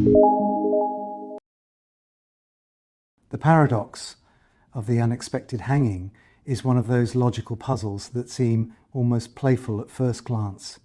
The paradox of the unexpected hanging is one of those logical puzzles that seem almost playful at first glance.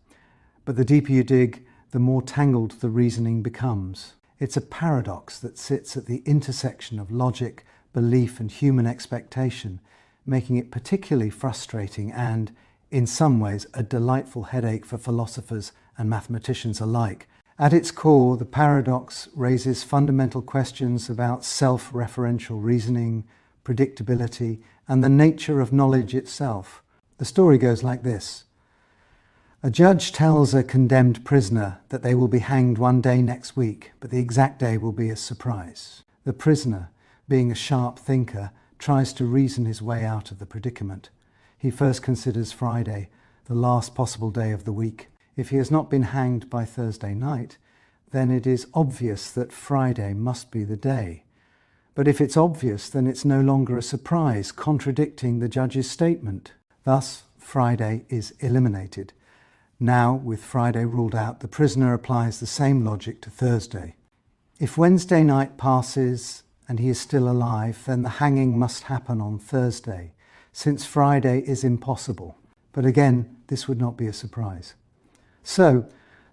But the deeper you dig, the more tangled the reasoning becomes. It's a paradox that sits at the intersection of logic, belief, and human expectation, making it particularly frustrating and, in some ways, a delightful headache for philosophers and mathematicians alike. At its core, the paradox raises fundamental questions about self-referential reasoning, predictability, and the nature of knowledge itself. The story goes like this. A judge tells a condemned prisoner that they will be hanged one day next week, but the exact day will be a surprise. The prisoner, being a sharp thinker, tries to reason his way out of the predicament. He first considers Friday, the last possible day of the week. If he has not been hanged by Thursday night, then it is obvious that Friday must be the day. But if it's obvious, then it's no longer a surprise, contradicting the judge's statement. Thus, Friday is eliminated. Now, with Friday ruled out, the prisoner applies the same logic to Thursday. If Wednesday night passes and he is still alive, then the hanging must happen on Thursday, since Friday is impossible. But again, this would not be a surprise. So,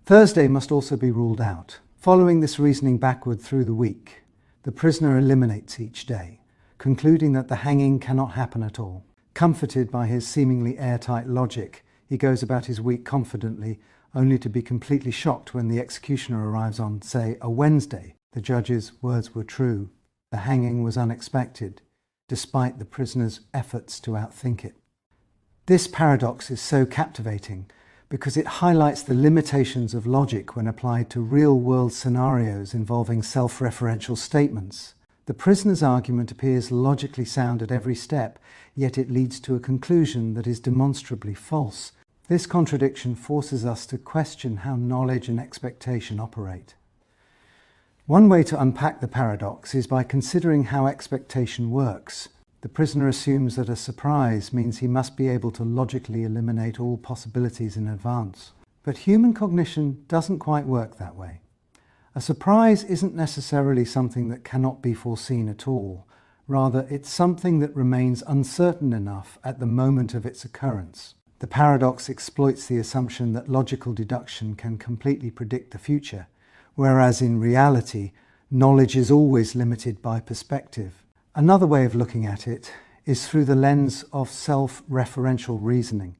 Thursday must also be ruled out. Following this reasoning backward through the week, the prisoner eliminates each day, concluding that the hanging cannot happen at all. Comforted by his seemingly airtight logic, he goes about his week confidently, only to be completely shocked when the executioner arrives on, say, a Wednesday. The judge's words were true. The hanging was unexpected, despite the prisoner's efforts to outthink it. This paradox is so captivating because it highlights the limitations of logic when applied to real-world scenarios involving self-referential statements. The prisoner's argument appears logically sound at every step, yet it leads to a conclusion that is demonstrably false. This contradiction forces us to question how knowledge and expectation operate. One way to unpack the paradox is by considering how expectation works. The prisoner assumes that a surprise means he must be able to logically eliminate all possibilities in advance. But human cognition doesn't quite work that way. A surprise isn't necessarily something that cannot be foreseen at all. Rather, it's something that remains uncertain enough at the moment of its occurrence. The paradox exploits the assumption that logical deduction can completely predict the future, whereas in reality, knowledge is always limited by perspective. Another way of looking at it is through the lens of self-referential reasoning.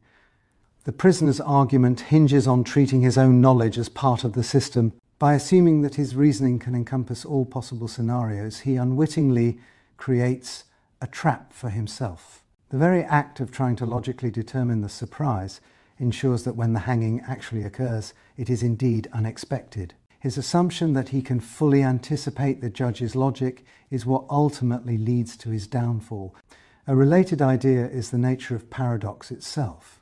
The prisoner's argument hinges on treating his own knowledge as part of the system. By assuming that his reasoning can encompass all possible scenarios, he unwittingly creates a trap for himself. The very act of trying to logically determine the surprise ensures that when the hanging actually occurs, it is indeed unexpected. His assumption that he can fully anticipate the judge's logic is what ultimately leads to his downfall. A related idea is the nature of paradox itself.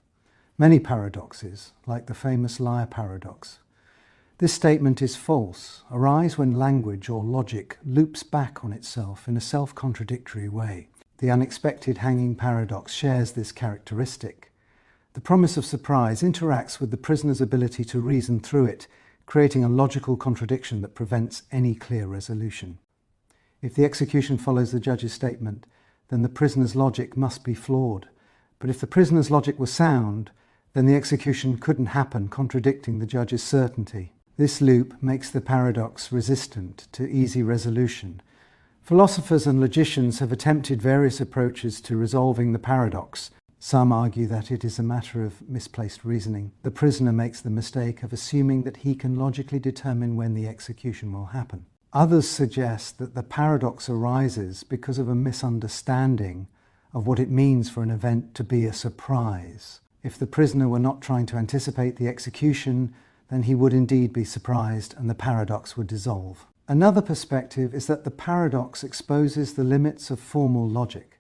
Many paradoxes, like the famous liar paradox. This statement is false, arise when language or logic loops back on itself in a self-contradictory way. The unexpected hanging paradox shares this characteristic. The promise of surprise interacts with the prisoner's ability to reason through it, creating a logical contradiction that prevents any clear resolution. If the execution follows the judge's statement, then the prisoner's logic must be flawed. But if the prisoner's logic was sound, then the execution couldn't happen, contradicting the judge's certainty. This loop makes the paradox resistant to easy resolution. Philosophers and logicians have attempted various approaches to resolving the paradox. Some argue that it is a matter of misplaced reasoning. The prisoner makes the mistake of assuming that he can logically determine when the execution will happen. Others suggest that the paradox arises because of a misunderstanding of what it means for an event to be a surprise. If the prisoner were not trying to anticipate the execution, then he would indeed be surprised and the paradox would dissolve. Another perspective is that the paradox exposes the limits of formal logic.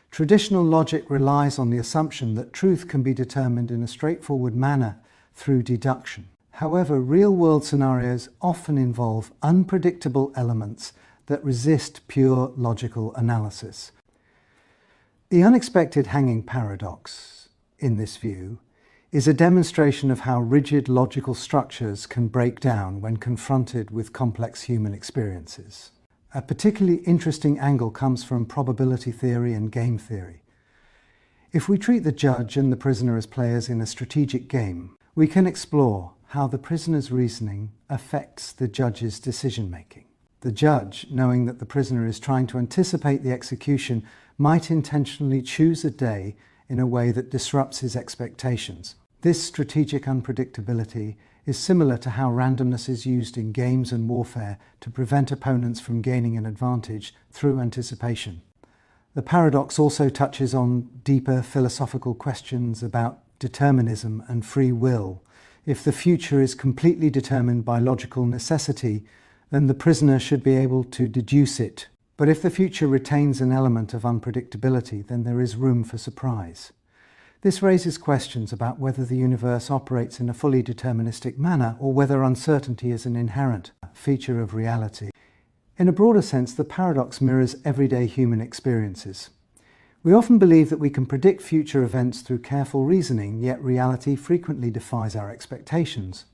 Traditional logic relies on the assumption that truth can be determined in a straightforward manner through deduction. However, real-world scenarios often involve unpredictable elements that resist pure logical analysis. The unexpected hanging paradox, in this view, is a demonstration of how rigid logical structures can break down when confronted with complex human experiences. A particularly interesting angle comes from probability theory and game theory. If we treat the judge and the prisoner as players in a strategic game, we can explore how the prisoner's reasoning affects the judge's decision-making. The judge, knowing that the prisoner is trying to anticipate the execution, might intentionally choose a day in a way that disrupts his expectations. This strategic unpredictability is similar to how randomness is used in games and warfare to prevent opponents from gaining an advantage through anticipation. The paradox also touches on deeper philosophical questions about determinism and free will. If the future is completely determined by logical necessity, then the prisoner should be able to deduce it. But if the future retains an element of unpredictability, then there is room for surprise. This raises questions about whether the universe operates in a fully deterministic manner or whether uncertainty is an inherent feature of reality. In a broader sense, the paradox mirrors everyday human experiences. We often believe that we can predict future events through careful reasoning, yet reality frequently defies our expectations.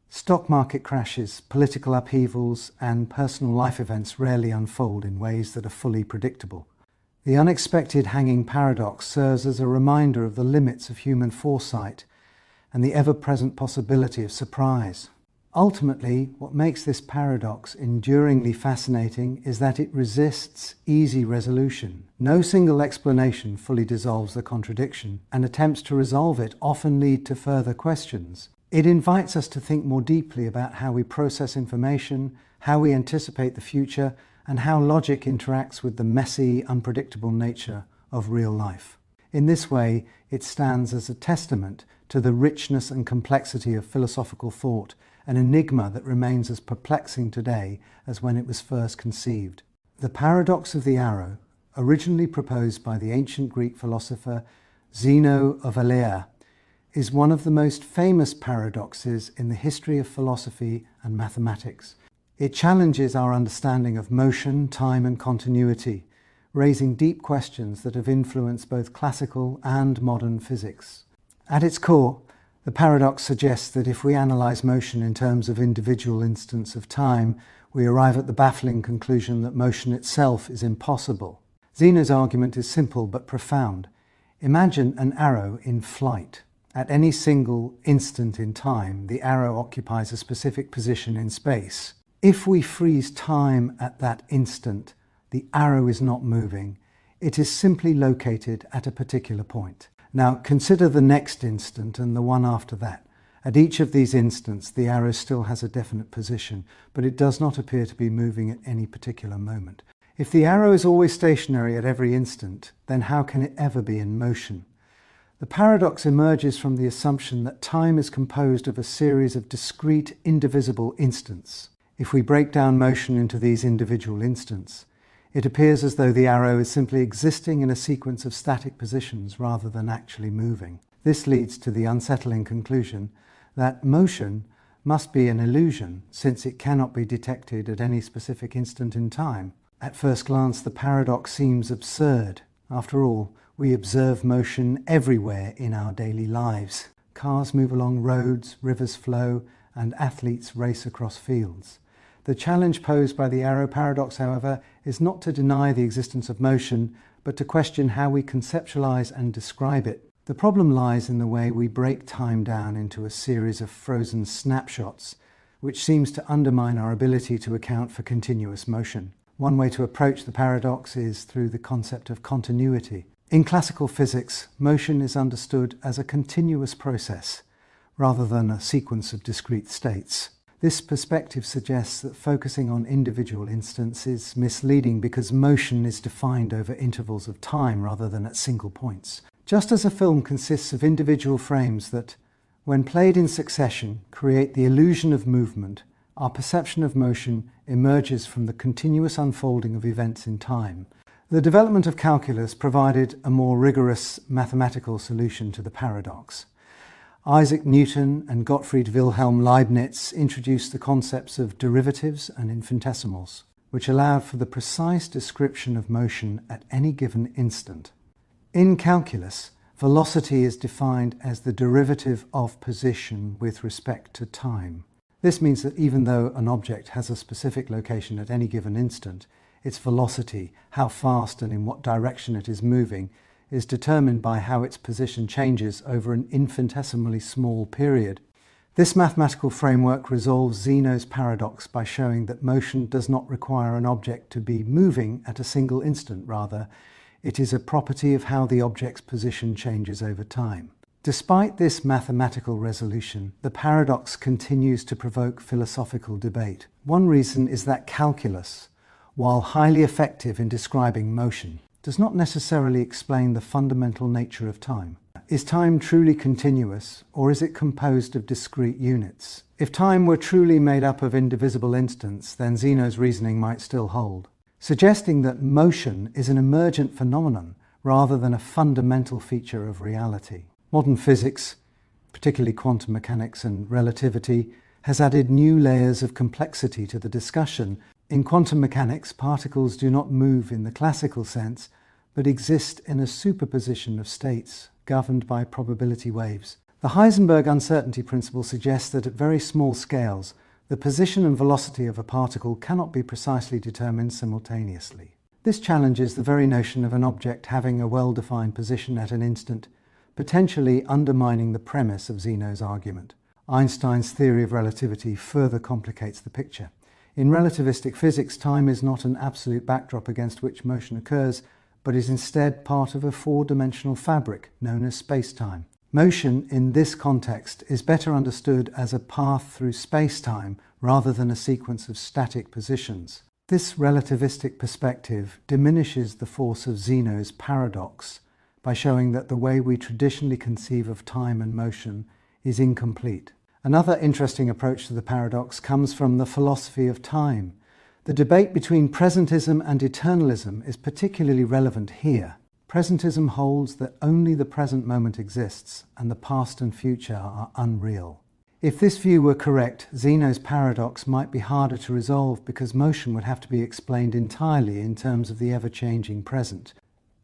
Stock market crashes, political upheavals, and personal life events rarely unfold in ways that are fully predictable. The unexpected hanging paradox serves as a reminder of the limits of human foresight and the ever-present possibility of surprise. Ultimately, what makes this paradox enduringly fascinating is that it resists easy resolution. No single explanation fully dissolves the contradiction, and attempts to resolve it often lead to further questions. It invites us to think more deeply about how we process information, how we anticipate the future, and how logic interacts with the messy, unpredictable nature of real life. In this way, it stands as a testament to the richness and complexity of philosophical thought, an enigma that remains as perplexing today as when it was first conceived. The paradox of the arrow, originally proposed by the ancient Greek philosopher Zeno of Elea, is one of the most famous paradoxes in the history of philosophy and mathematics. It challenges our understanding of motion, time, and continuity, raising deep questions that have influenced both classical and modern physics. At its core, the paradox suggests that if we analyze motion in terms of individual instants of time, we arrive at the baffling conclusion that motion itself is impossible. Zeno's argument is simple but profound. Imagine an arrow in flight. At any single instant in time, the arrow occupies a specific position in space. If we freeze time at that instant, the arrow is not moving. It is simply located at a particular point. Now consider the next instant and the one after that. At each of these instants, the arrow still has a definite position, but it does not appear to be moving at any particular moment. If the arrow is always stationary at every instant, then how can it ever be in motion? The paradox emerges from the assumption that time is composed of a series of discrete, indivisible instants. If we break down motion into these individual instants, it appears as though the arrow is simply existing in a sequence of static positions rather than actually moving. This leads to the unsettling conclusion that motion must be an illusion, since it cannot be detected at any specific instant in time. At first glance, the paradox seems absurd. After all, we observe motion everywhere in our daily lives. Cars move along roads, rivers flow, and athletes race across fields. The challenge posed by the arrow paradox, however, is not to deny the existence of motion, but to question how we conceptualize and describe it. The problem lies in the way we break time down into a series of frozen snapshots, which seems to undermine our ability to account for continuous motion. One way to approach the paradox is through the concept of continuity. In classical physics, motion is understood as a continuous process, rather than a sequence of discrete states. This perspective suggests that focusing on individual instants is misleading because motion is defined over intervals of time rather than at single points. Just as a film consists of individual frames that, when played in succession, create the illusion of movement, our perception of motion emerges from the continuous unfolding of events in time. The development of calculus provided a more rigorous mathematical solution to the paradox. Isaac Newton and Gottfried Wilhelm Leibniz introduced the concepts of derivatives and infinitesimals, which allowed for the precise description of motion at any given instant. In calculus, Velocity is defined as the derivative of position with respect to time. This means that even though an object has a specific location at any given instant, its velocity, how fast and in what direction it is moving, is determined by how its position changes over an infinitesimally small period. This mathematical framework resolves Zeno's paradox by showing that motion does not require an object to be moving at a single instant. Rather, it is a property of how the object's position changes over time. Despite this mathematical resolution, the paradox continues to provoke philosophical debate. One reason is that calculus, while highly effective in describing motion, does not necessarily explain the fundamental nature of time. Is time truly continuous, or is it composed of discrete units? If time were truly made up of indivisible instants, then Zeno's reasoning might still hold, suggesting that motion is an emergent phenomenon rather than a fundamental feature of reality. Modern physics, particularly quantum mechanics and relativity, has added new layers of complexity to the discussion. In quantum mechanics, particles do not move in the classical sense, but exist in a superposition of states governed by probability waves. The Heisenberg uncertainty principle suggests that at very small scales, the position and velocity of a particle cannot be precisely determined simultaneously. This challenges the very notion of an object having a well-defined position at an instant, potentially undermining the premise of Zeno's argument. Einstein's theory of relativity further complicates the picture. In relativistic physics, time is not an absolute backdrop against which motion occurs, but is instead part of a four-dimensional fabric known as space-time. Motion, in this context, is better understood as a path through space-time rather than a sequence of static positions. This relativistic perspective diminishes the force of Zeno's paradox by showing that the way we traditionally conceive of time and motion is incomplete. Another interesting approach to the paradox comes from the philosophy of time. The debate between presentism and eternalism is particularly relevant here. Presentism holds that only the present moment exists and the past and future are unreal. If this view were correct, Zeno's paradox might be harder to resolve because motion would have to be explained entirely in terms of the ever-changing present.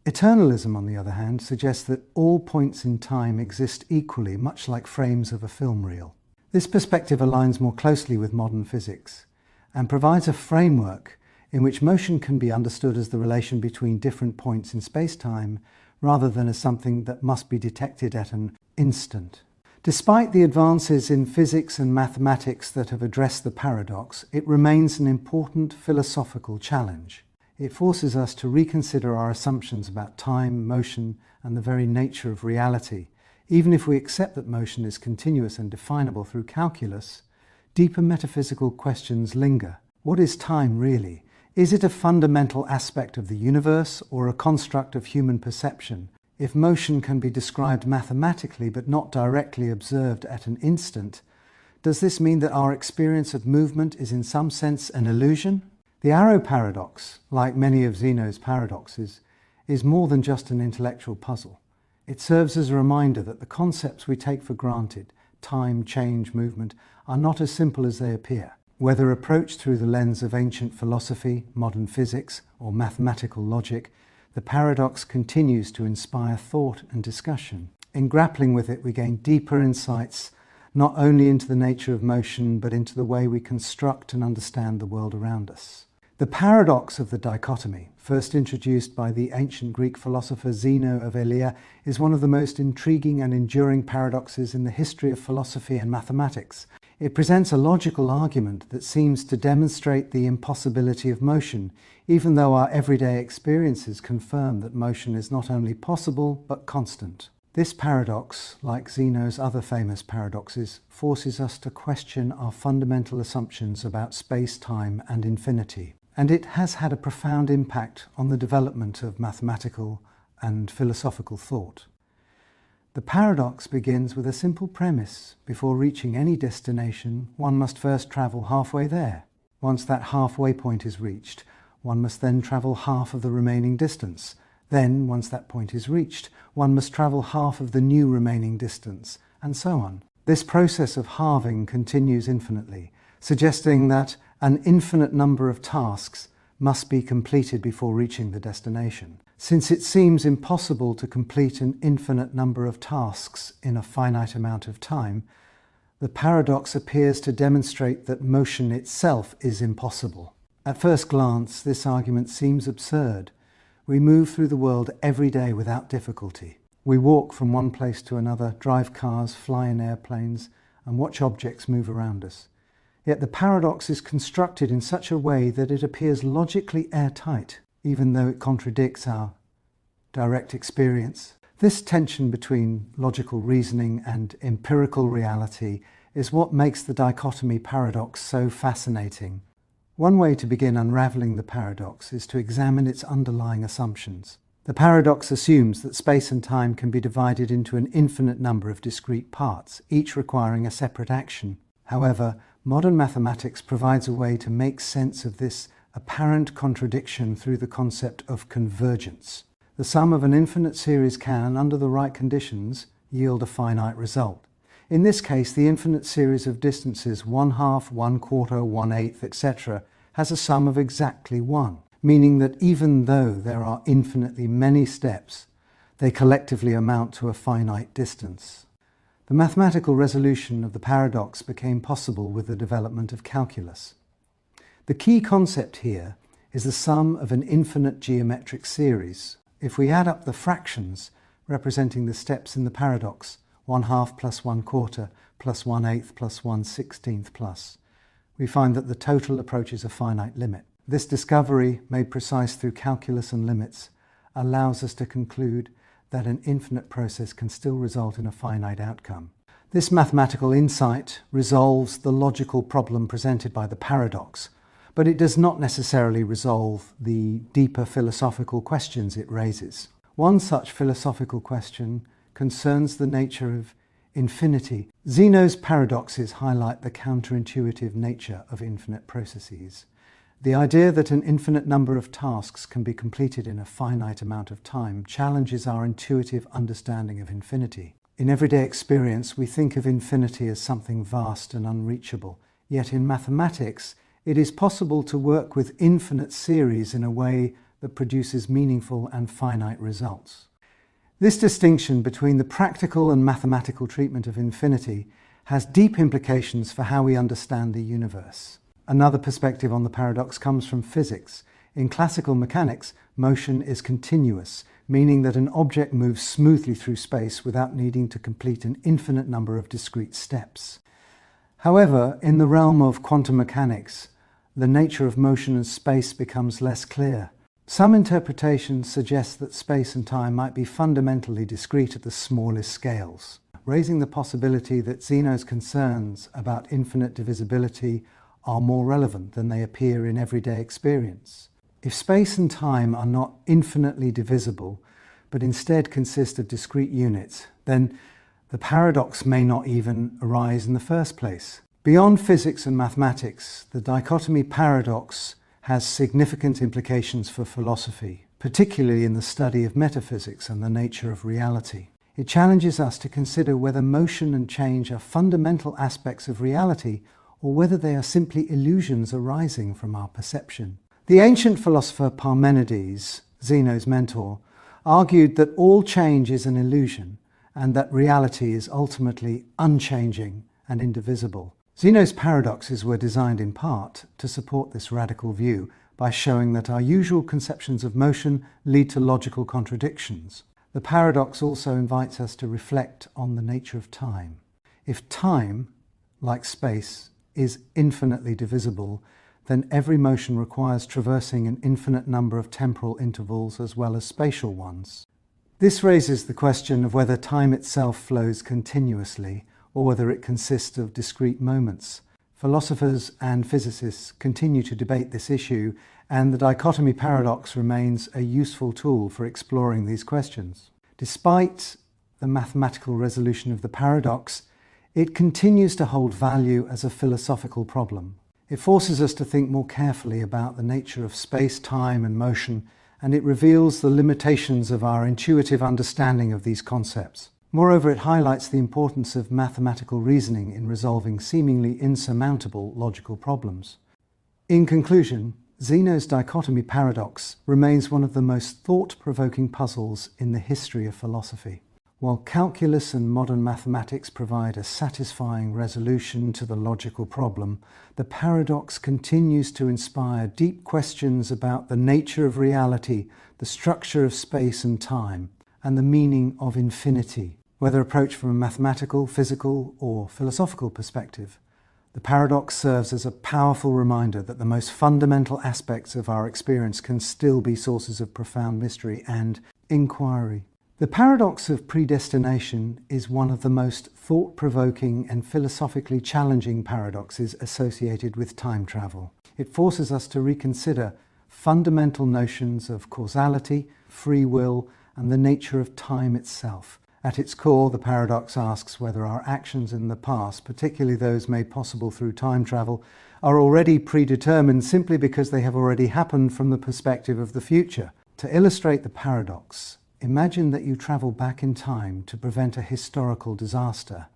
Eternalism, on the other hand, suggests that all points in time exist equally, much like frames of a film reel. This perspective aligns more closely with modern physics and provides a framework in which motion can be understood as the relation between different points in space-time rather than as something that must be detected at an instant. Despite the advances in physics and mathematics that have addressed the paradox, it remains an important philosophical challenge. It forces us to reconsider our assumptions about time, motion, and the very nature of reality. Even if we accept that motion is continuous and definable through calculus, deeper metaphysical questions linger. What is time really? Is it a fundamental aspect of the universe or a construct of human perception? If motion can be described mathematically but not directly observed at an instant, does this mean that our experience of movement is in some sense an illusion? The arrow paradox, like many of Zeno's paradoxes, is more than just an intellectual puzzle. It serves as a reminder that the concepts we take for granted, time, change, movement, are not as simple as they appear. Whether approached through the lens of ancient philosophy, modern physics, or mathematical logic, the paradox continues to inspire thought and discussion. In grappling with it, we gain deeper insights not only into the nature of motion, but into the way we construct and understand the world around us. The paradox of the dichotomy, first introduced by the ancient Greek philosopher Zeno of Elea, is one of the most intriguing and enduring paradoxes in the history of philosophy and mathematics. It presents a logical argument that seems to demonstrate the impossibility of motion, even though our everyday experiences confirm that motion is not only possible, but constant. This paradox, like Zeno's other famous paradoxes, forces us to question our fundamental assumptions about space, time, and infinity. And it has had a profound impact on the development of mathematical and philosophical thought. The paradox begins with a simple premise. Before reaching any destination, one must first travel halfway there. Once that halfway point is reached, one must then travel half of the remaining distance. Then, once that point is reached, one must travel half of the new remaining distance, and so on. This process of halving continues infinitely, suggesting that an infinite number of tasks must be completed before reaching the destination. Since it seems impossible to complete an infinite number of tasks in a finite amount of time, the paradox appears to demonstrate that motion itself is impossible. At first glance, this argument seems absurd. We move through the world every day without difficulty. We walk from one place to another, drive cars, fly in airplanes, and watch objects move around us. Yet the paradox is constructed in such a way that it appears logically airtight, even though it contradicts our direct experience. This tension between logical reasoning and empirical reality is what makes the dichotomy paradox so fascinating. One way to begin unraveling the paradox is to examine its underlying assumptions. The paradox assumes that space and time can be divided into an infinite number of discrete parts, each requiring a separate action. However, modern mathematics provides a way to make sense of this apparent contradiction through the concept of convergence. The sum of an infinite series can, under the right conditions, yield a finite result. In this case, the infinite series of distances 1/2, 1/4, 1/8, etc. has a sum of exactly 1, meaning that even though there are infinitely many steps, they collectively amount to a finite distance. The mathematical resolution of the paradox became possible with the development of calculus. The key concept here is the sum of an infinite geometric series. If we add up the fractions representing the steps in the paradox, 1/2 plus 1/4 plus 1/8 plus 1/16 plus, we find that the total approaches a finite limit. This discovery, made precise through calculus and limits, allows us to conclude that an infinite process can still result in a finite outcome. This mathematical insight resolves the logical problem presented by the paradox, but it does not necessarily resolve the deeper philosophical questions it raises. One such philosophical question concerns the nature of infinity. Zeno's paradoxes highlight the counterintuitive nature of infinite processes. The idea that an infinite number of tasks can be completed in a finite amount of time challenges our intuitive understanding of infinity. In everyday experience, we think of infinity as something vast and unreachable. Yet in mathematics, it is possible to work with infinite series in a way that produces meaningful and finite results. This distinction between the practical and mathematical treatment of infinity has deep implications for how we understand the universe. Another perspective on the paradox comes from physics. In classical mechanics, motion is continuous, meaning that an object moves smoothly through space without needing to complete an infinite number of discrete steps. However, in the realm of quantum mechanics, the nature of motion and space becomes less clear. Some interpretations suggest that space and time might be fundamentally discrete at the smallest scales, raising the possibility that Zeno's concerns about infinite divisibility are more relevant than they appear in everyday experience. If space and time are not infinitely divisible, but instead consist of discrete units, then the paradox may not even arise in the first place. Beyond physics and mathematics, the dichotomy paradox has significant implications for philosophy, particularly in the study of metaphysics and the nature of reality. It challenges us to consider whether motion and change are fundamental aspects of reality or whether they are simply illusions arising from our perception. The ancient philosopher Parmenides, Zeno's mentor, argued that all change is an illusion and that reality is ultimately unchanging and indivisible. Zeno's paradoxes were designed in part to support this radical view by showing that our usual conceptions of motion lead to logical contradictions. The paradox also invites us to reflect on the nature of time. If time, like space, is infinitely divisible, then every motion requires traversing an infinite number of temporal intervals as well as spatial ones. This raises the question of whether time itself flows continuously or whether it consists of discrete moments. Philosophers and physicists continue to debate this issue, and the dichotomy paradox remains a useful tool for exploring these questions. Despite the mathematical resolution of the paradox, it continues to hold value as a philosophical problem. It forces us to think more carefully about the nature of space, time, and motion, and it reveals the limitations of our intuitive understanding of these concepts. Moreover, it highlights the importance of mathematical reasoning in resolving seemingly insurmountable logical problems. In conclusion, Zeno's Dichotomy paradox remains one of the most thought-provoking puzzles in the history of philosophy. While calculus and modern mathematics provide a satisfying resolution to the logical problem, the paradox continues to inspire deep questions about the nature of reality, the structure of space and time, and the meaning of infinity. Whether approached from a mathematical, physical, or philosophical perspective, the paradox serves as a powerful reminder that the most fundamental aspects of our experience can still be sources of profound mystery and inquiry. The paradox of predestination is one of the most thought-provoking and philosophically challenging paradoxes associated with time travel. It forces us to reconsider fundamental notions of causality, free will, and the nature of time itself. At its core, the paradox asks whether our actions in the past, particularly those made possible through time travel, are already predetermined simply because they have already happened from the perspective of the future. To illustrate the paradox, imagine that you travel back in time to prevent a historical disaster.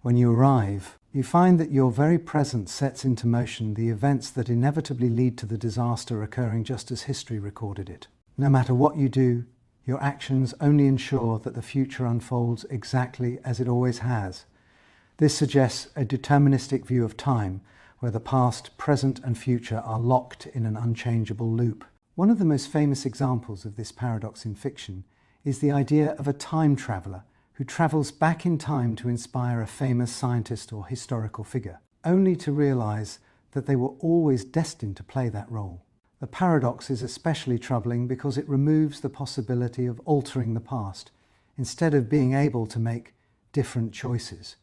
When you arrive, you find that your very presence sets into motion the events that inevitably lead to the disaster occurring just as history recorded it. No matter what you do, your actions only ensure that the future unfolds exactly as it always has. This suggests a deterministic view of time, where the past, present, and future are locked in an unchangeable loop. One of the most famous examples of this paradox in fiction is the idea of a time traveller who travels back in time to inspire a famous scientist or historical figure, only to realise that they were always destined to play that role. The paradox is especially troubling because it removes the possibility of altering the past, instead of being able to make different choices.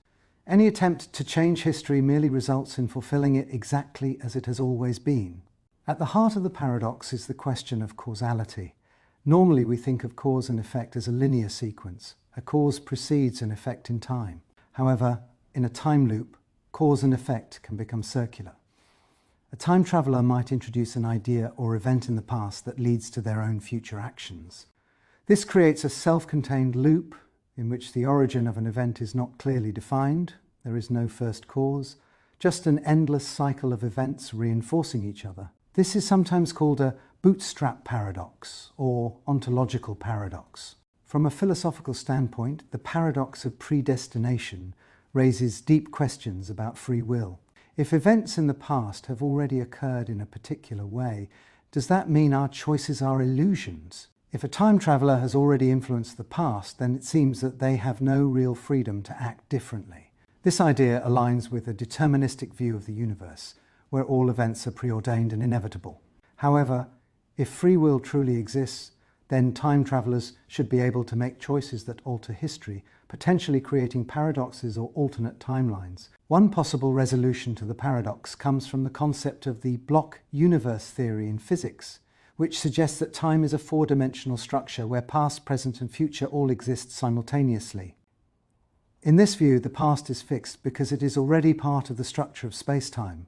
Any attempt to change history merely results in fulfilling it exactly as it has always been. At the heart of the paradox is the question of causality. Normally we think of cause and effect as a linear sequence. A cause precedes an effect in time. However, in a time loop, cause and effect can become circular. A time traveller might introduce an idea or event in the past that leads to their own future actions. This creates a self-contained loop in which the origin of an event is not clearly defined. There is no first cause, just an endless cycle of events reinforcing each other. This is sometimes called a Bootstrap Paradox or ontological paradox. From a philosophical standpoint, the paradox of predestination raises deep questions about free will. If events in the past have already occurred in a particular way, does that mean our choices are illusions? If a time traveller has already influenced the past, then it seems that they have no real freedom to act differently. This idea aligns with a deterministic view of the universe, where all events are preordained and inevitable. However, if free will truly exists, then time travellers should be able to make choices that alter history, potentially creating paradoxes or alternate timelines. One possible resolution to the paradox comes from the concept of the block universe theory in physics, which suggests that time is a four-dimensional structure where past, present, and future all exist simultaneously. In this view, the past is fixed because it is already part of the structure of space-time.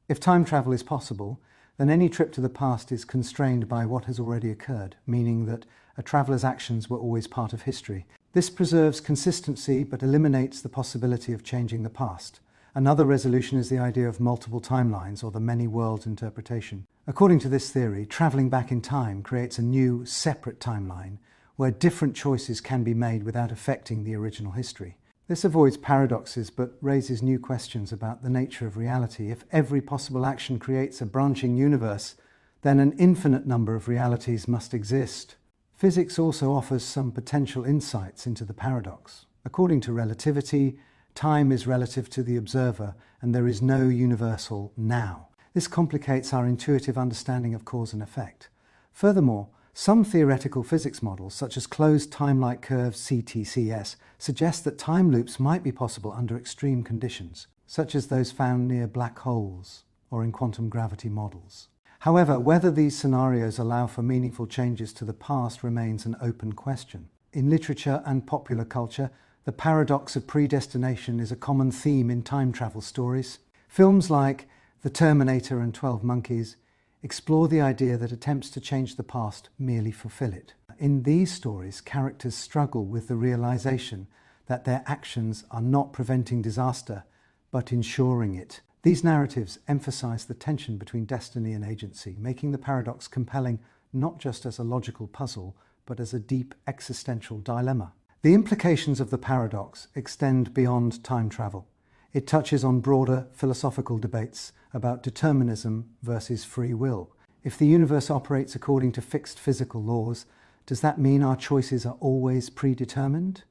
If time travel is possible, then any trip to the past is constrained by what has already occurred, meaning that a traveller's actions were always part of history. This preserves consistency but eliminates the possibility of changing the past. Another resolution is the idea of multiple timelines, or the many worlds interpretation. According to this theory, travelling back in time creates a new, separate timeline where different choices can be made without affecting the original history. This avoids paradoxes but raises new questions about the nature of reality. If every possible action creates a branching universe, then an infinite number of realities must exist. Physics also offers some potential insights into the paradox. According to relativity, time is relative to the observer and there is no universal now. This complicates our intuitive understanding of cause and effect. Furthermore, some theoretical physics models, such as closed time-like curves (CTCS), suggest that time loops might be possible under extreme conditions, such as those found near black holes or in quantum gravity models. However, whether these scenarios allow for meaningful changes to the past remains an open question. In literature and popular culture, the paradox of predestination is a common theme in time travel stories. Films like The Terminator and 12 Monkeys explore the idea that attempts to change the past merely fulfill it. In these stories, characters struggle with the realization that their actions are not preventing disaster, but ensuring it. These narratives emphasize the tension between destiny and agency, making the paradox compelling not just as a logical puzzle, but as a deep existential dilemma. The implications of the paradox extend beyond time travel. It touches on broader philosophical debates about determinism versus free will. If the universe operates according to fixed physical laws, does that mean our choices are always predetermined?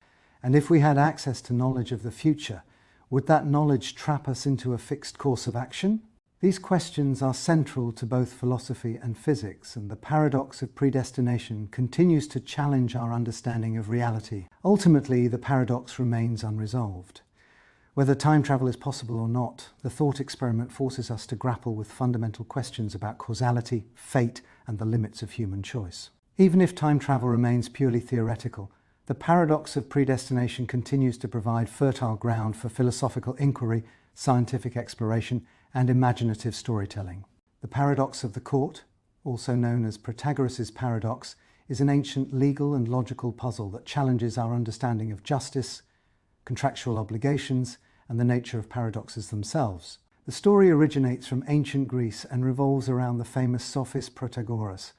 And if we had access to knowledge of the future, would that knowledge trap us into a fixed course of action? These questions are central to both philosophy and physics, and the paradox of predestination continues to challenge our understanding of reality. Ultimately, the paradox remains unresolved. Whether time travel is possible or not, the thought experiment forces us to grapple with fundamental questions about causality, fate, and the limits of human choice. Even if time travel remains purely theoretical, the paradox of predestination continues to provide fertile ground for philosophical inquiry, scientific exploration, and imaginative storytelling. The paradox of the court, also known as Protagoras' paradox, is an ancient legal and logical puzzle that challenges our understanding of justice, contractual obligations, and the nature of paradoxes themselves. The story originates from ancient Greece and revolves around the famous sophist Protagoras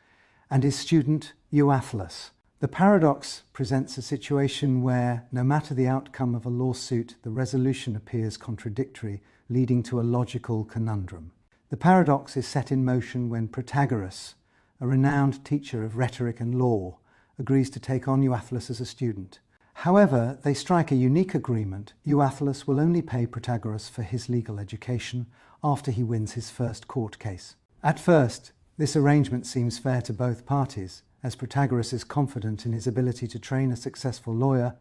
and his student Euathlus. The paradox presents a situation where, no matter the outcome of a lawsuit, the resolution appears contradictory, leading to a logical conundrum. The paradox is set in motion when Protagoras, a renowned teacher of rhetoric and law, agrees to take on Euathlus as a student. However, they strike a unique agreement. Euathlus will only pay Protagoras for his legal education after he wins his first court case. At first, this arrangement seems fair to both parties, as Protagoras is confident in his ability to train a successful lawyer,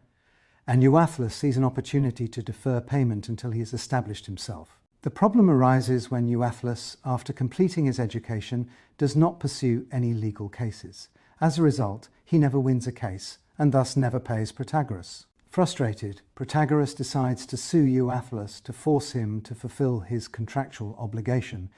and Euathlus sees an opportunity to defer payment until he has established himself. The problem arises when Euathlus, after completing his education, does not pursue any legal cases. As a result, he never wins a case, and thus never pays Protagoras. Frustrated, Protagoras decides to sue Euathlus to force him to fulfill his contractual obligation.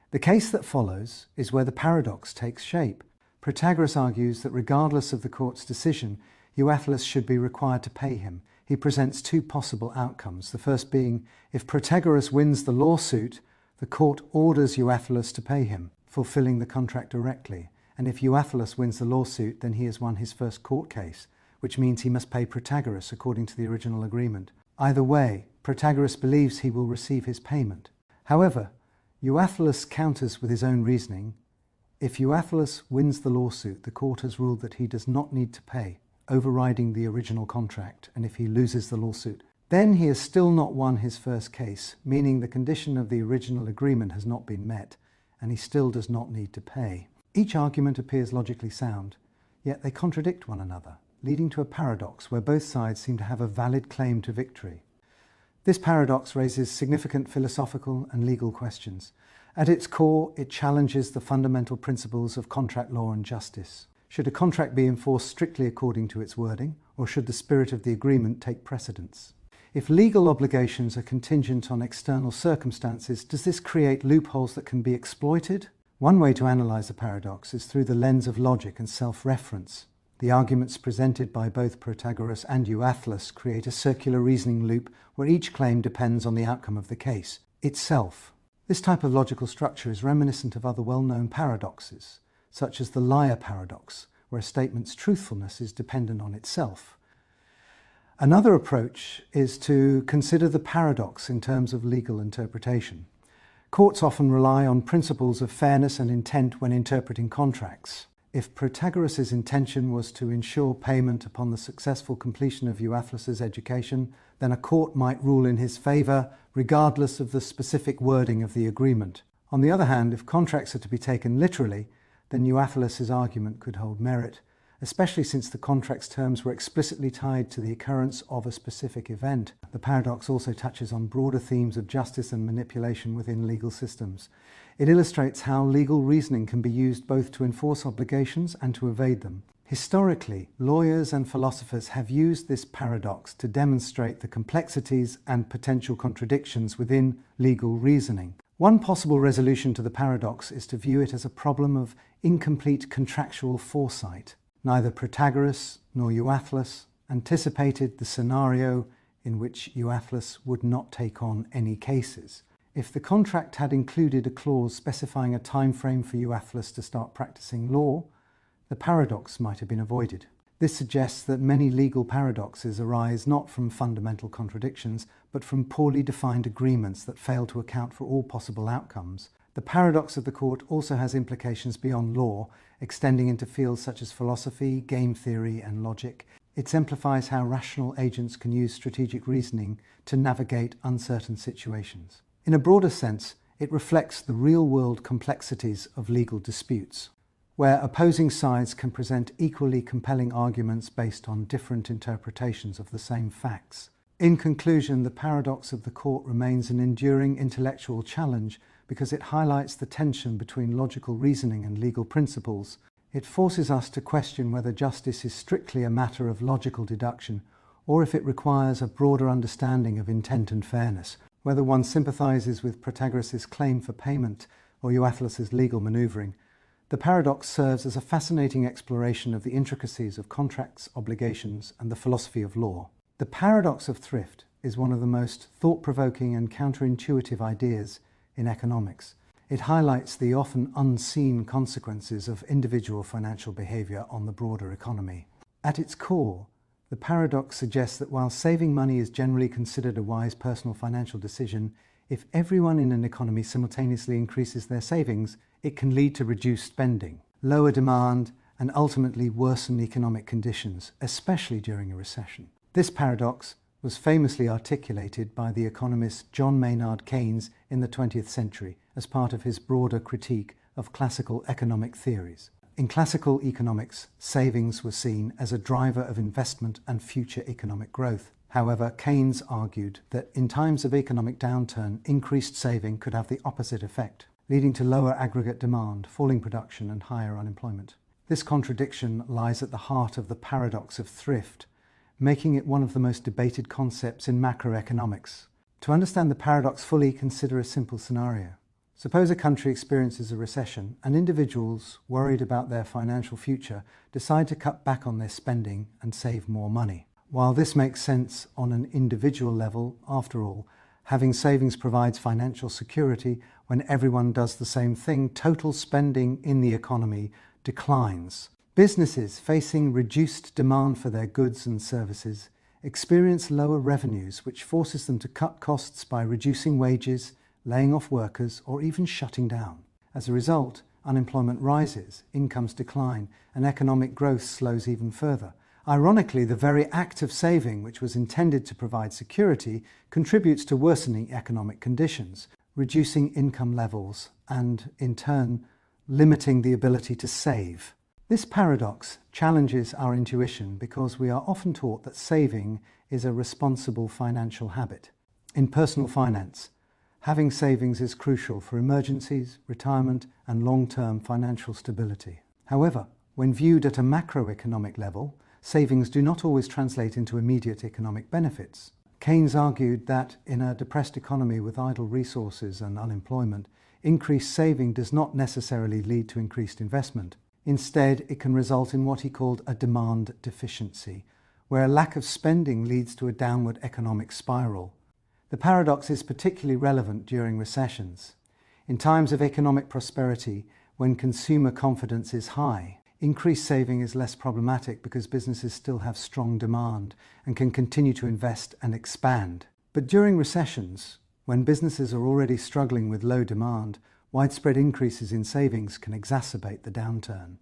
The case that follows is where the paradox takes shape. Protagoras argues that regardless of the court's decision, Euathlus should be required to pay him. He presents two possible outcomes, the first being, if Protagoras wins the lawsuit, the court orders Euathlus to pay him, fulfilling the contract directly. And if Euathlus wins the lawsuit, then he has won his first court case, which means he must pay Protagoras according to the original agreement. Either way, Protagoras believes he will receive his payment. However, Euathlus counters with his own reasoning. If Euathlus wins the lawsuit, the court has ruled that he does not need to pay, overriding the original contract, and if he loses the lawsuit, then he has still not won his first case, meaning the condition of the original agreement has not been met, and he still does not need to pay. Each argument appears logically sound, yet they contradict one another, leading to a paradox where both sides seem to have a valid claim to victory. This paradox raises significant philosophical and legal questions. At its core, it challenges the fundamental principles of contract law and justice. Should a contract be enforced strictly according to its wording, or should the spirit of the agreement take precedence? If legal obligations are contingent on external circumstances, does this create loopholes that can be exploited? One way to analyze the paradox is through the lens of logic and self-reference. The arguments presented by both Protagoras and Euathlus create a circular reasoning loop where each claim depends on the outcome of the case itself. This type of logical structure is reminiscent of other well-known paradoxes, such as the liar paradox, where a statement's truthfulness is dependent on itself. Another approach is to consider the paradox in terms of legal interpretation. Courts often rely on principles of fairness and intent when interpreting contracts. If Protagoras' intention was to ensure payment upon the successful completion of Euathlus's education, then a court might rule in his favour regardless of the specific wording of the agreement. On the other hand, if contracts are to be taken literally, then Euathlus's argument could hold merit, especially since the contract's terms were explicitly tied to the occurrence of a specific event. The paradox also touches on broader themes of justice and manipulation within legal systems. It illustrates how legal reasoning can be used both to enforce obligations and to evade them. Historically, lawyers and philosophers have used this paradox to demonstrate the complexities and potential contradictions within legal reasoning. One possible resolution to the paradox is to view it as a problem of incomplete contractual foresight. Neither Protagoras nor Euathlus anticipated the scenario in which Euathlus would not take on any cases. If the contract had included a clause specifying a time frame for Euathlus to start practicing law, the paradox might have been avoided. This suggests that many legal paradoxes arise not from fundamental contradictions, but from poorly defined agreements that fail to account for all possible outcomes. The paradox of the court also has implications beyond law, extending into fields such as philosophy, game theory, and logic. It exemplifies how rational agents can use strategic reasoning to navigate uncertain situations. In a broader sense, it reflects the real-world complexities of legal disputes, where opposing sides can present equally compelling arguments based on different interpretations of the same facts. In conclusion, the paradox of the court remains an enduring intellectual challenge because it highlights the tension between logical reasoning and legal principles. It forces us to question whether justice is strictly a matter of logical deduction, or if it requires a broader understanding of intent and fairness, whether one sympathizes with Protagoras' claim for payment or Euathlus's legal maneuvering. The paradox serves as a fascinating exploration of the intricacies of contracts, obligations, and the philosophy of law. The paradox of thrift is one of the most thought-provoking and counterintuitive ideas in economics. It highlights the often unseen consequences of individual financial behavior on the broader economy. At its core, the paradox suggests that while saving money is generally considered a wise personal financial decision, if everyone in an economy simultaneously increases their savings, it can lead to reduced spending, lower demand, and ultimately worsen economic conditions, especially during a recession. This paradox was famously articulated by the economist John Maynard Keynes in the 20th century as part of his broader critique of classical economic theories. In classical economics, savings were seen as a driver of investment and future economic growth. However, Keynes argued that in times of economic downturn, increased saving could have the opposite effect, leading to lower aggregate demand, falling production, and higher unemployment. This contradiction lies at the heart of the paradox of thrift, making it one of the most debated concepts in macroeconomics. To understand the paradox fully, consider a simple scenario. Suppose a country experiences a recession and individuals, worried about their financial future, decide to cut back on their spending and save more money. While this makes sense on an individual level, after all, having savings provides financial security. When everyone does the same thing, total spending in the economy declines. Businesses facing reduced demand for their goods and services experience lower revenues, which forces them to cut costs by reducing wages, laying off workers, or even shutting down. As a result, unemployment rises, incomes decline, and economic growth slows even further. Ironically, the very act of saving, which was intended to provide security, contributes to worsening economic conditions, reducing income levels, and, in turn, limiting the ability to save. This paradox challenges our intuition because we are often taught that saving is a responsible financial habit. In personal finance, having savings is crucial for emergencies, retirement, and long-term financial stability. However, when viewed at a macroeconomic level, savings do not always translate into immediate economic benefits. Keynes argued that in a depressed economy with idle resources and unemployment, increased saving does not necessarily lead to increased investment. Instead, it can result in what he called a demand deficiency, where a lack of spending leads to a downward economic spiral. The paradox is particularly relevant during recessions. In times of economic prosperity, when consumer confidence is high, increased saving is less problematic because businesses still have strong demand and can continue to invest and expand. But during recessions, when businesses are already struggling with low demand, widespread increases in savings can exacerbate the downturn.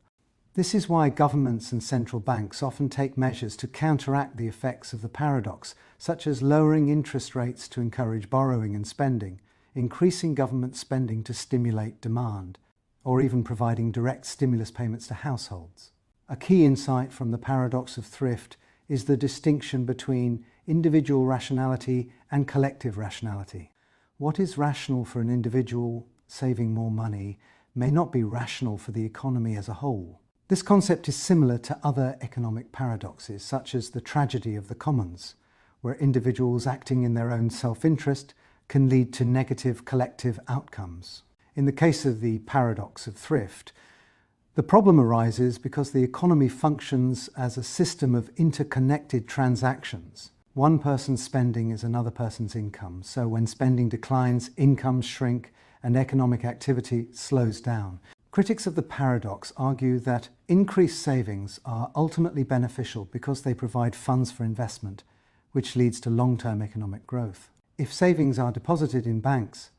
This is why governments and central banks often take measures to counteract the effects of the paradox, such as lowering interest rates to encourage borrowing and spending, increasing government spending to stimulate demand, or even providing direct stimulus payments to households. A key insight from the paradox of thrift is the distinction between individual rationality and collective rationality. What is rational for an individual saving more money may not be rational for the economy as a whole. This concept is similar to other economic paradoxes, such as the tragedy of the commons, where individuals acting in their own self-interest can lead to negative collective outcomes. In the case of the paradox of thrift, the problem arises because the economy functions as a system of interconnected transactions. One person's spending is another person's income, so when spending declines, incomes shrink and economic activity slows down. Critics of the paradox argue that increased savings are ultimately beneficial because they provide funds for investment, which leads to long-term economic growth. If savings are deposited in banks,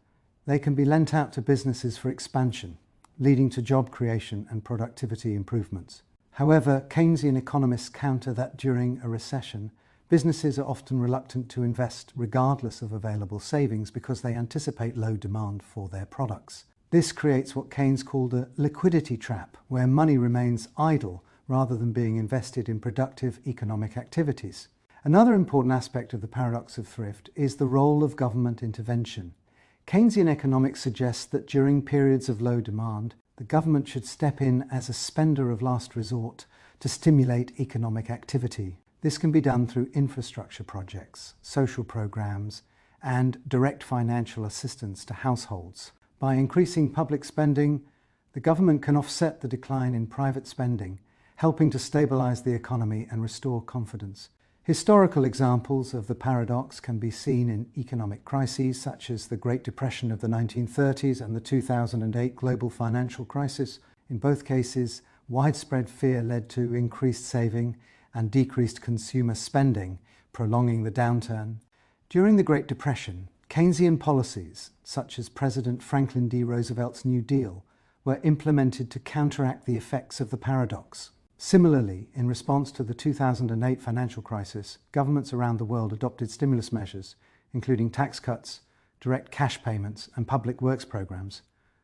they can be lent out to businesses for expansion, leading to job creation and productivity improvements. However, Keynesian economists counter that during a recession, businesses are often reluctant to invest regardless of available savings because they anticipate low demand for their products. This creates what Keynes called a liquidity trap, where money remains idle rather than being invested in productive economic activities. Another important aspect of the paradox of thrift is the role of government intervention. Keynesian economics suggests that during periods of low demand, the government should step in as a spender of last resort to stimulate economic activity. This can be done through infrastructure projects, social programs, and direct financial assistance to households. By increasing public spending, the government can offset the decline in private spending, helping to stabilize the economy and restore confidence. Historical examples of the paradox can be seen in economic crises such as the Great Depression of the 1930s and the 2008 global financial crisis. In both cases, widespread fear led to increased saving and decreased consumer spending, prolonging the downturn. During the Great Depression, Keynesian policies, such as President Franklin D. Roosevelt's New Deal, were implemented to counteract the effects of the paradox. Similarly, in response to the 2008 financial crisis, governments around the world adopted stimulus measures, including tax cuts, direct cash payments, and public works programs,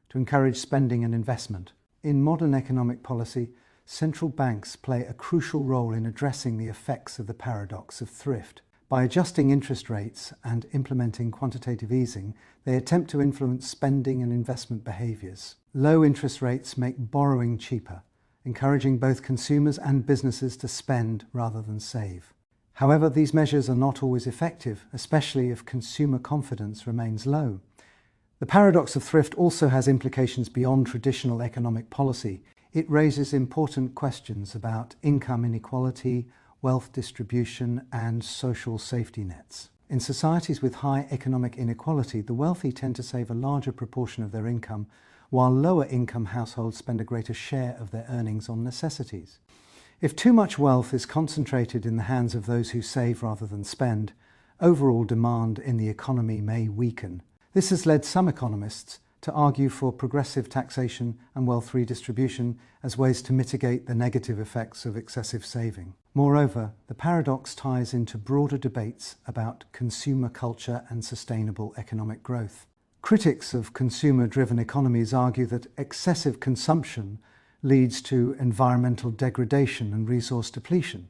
to encourage spending and investment. In modern economic policy, central banks play a crucial role in addressing the effects of the paradox of thrift. By adjusting interest rates and implementing quantitative easing, they attempt to influence spending and investment behaviours. Low interest rates make borrowing cheaper, encouraging both consumers and businesses to spend rather than save. However, these measures are not always effective, especially if consumer confidence remains low. The paradox of thrift also has implications beyond traditional economic policy. It raises important questions about income inequality, wealth distribution, and social safety nets. In societies with high economic inequality, the wealthy tend to save a larger proportion of their income, while lower-income households spend a greater share of their earnings on necessities. If too much wealth is concentrated in the hands of those who save rather than spend, overall demand in the economy may weaken. This has led some economists to argue for progressive taxation and wealth redistribution as ways to mitigate the negative effects of excessive saving. Moreover, the paradox ties into broader debates about consumer culture and sustainable economic growth. Critics of consumer-driven economies argue that excessive consumption leads to environmental degradation and resource depletion.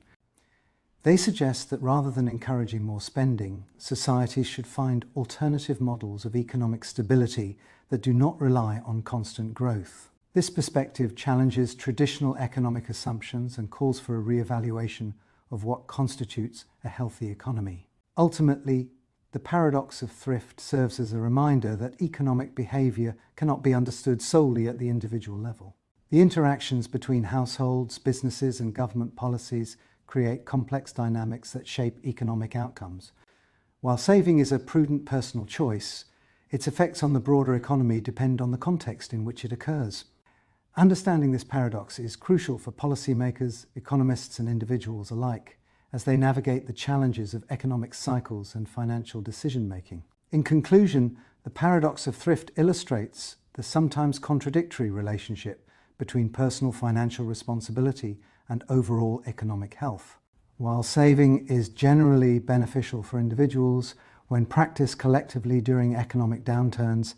They suggest that rather than encouraging more spending, societies should find alternative models of economic stability that do not rely on constant growth. This perspective challenges traditional economic assumptions and calls for a re-evaluation of what constitutes a healthy economy. Ultimately, the paradox of thrift serves as a reminder that economic behaviour cannot be understood solely at the individual level. The interactions between households, businesses, and government policies create complex dynamics that shape economic outcomes. While saving is a prudent personal choice, its effects on the broader economy depend on the context in which it occurs. Understanding this paradox is crucial for policymakers, economists, and individuals alike, as they navigate the challenges of economic cycles and financial decision-making. In conclusion, the paradox of thrift illustrates the sometimes contradictory relationship between personal financial responsibility and overall economic health. While saving is generally beneficial for individuals, when practiced collectively during economic downturns,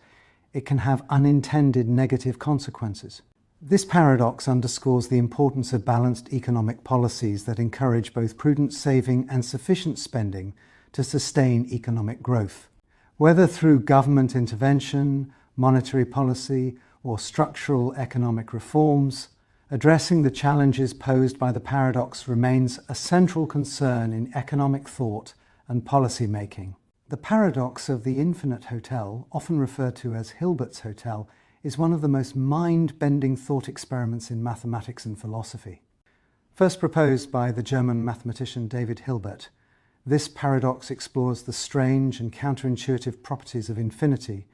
it can have unintended negative consequences. This paradox underscores the importance of balanced economic policies that encourage both prudent saving and sufficient spending to sustain economic growth. Whether through government intervention, monetary policy, or structural economic reforms, addressing the challenges posed by the paradox remains a central concern in economic thought and policy making. The paradox of the infinite hotel, often referred to as Hilbert's hotel, is one of the most mind-bending thought experiments in mathematics and philosophy. First proposed by the German mathematician David Hilbert, This paradox explores the strange and counterintuitive properties of infinity,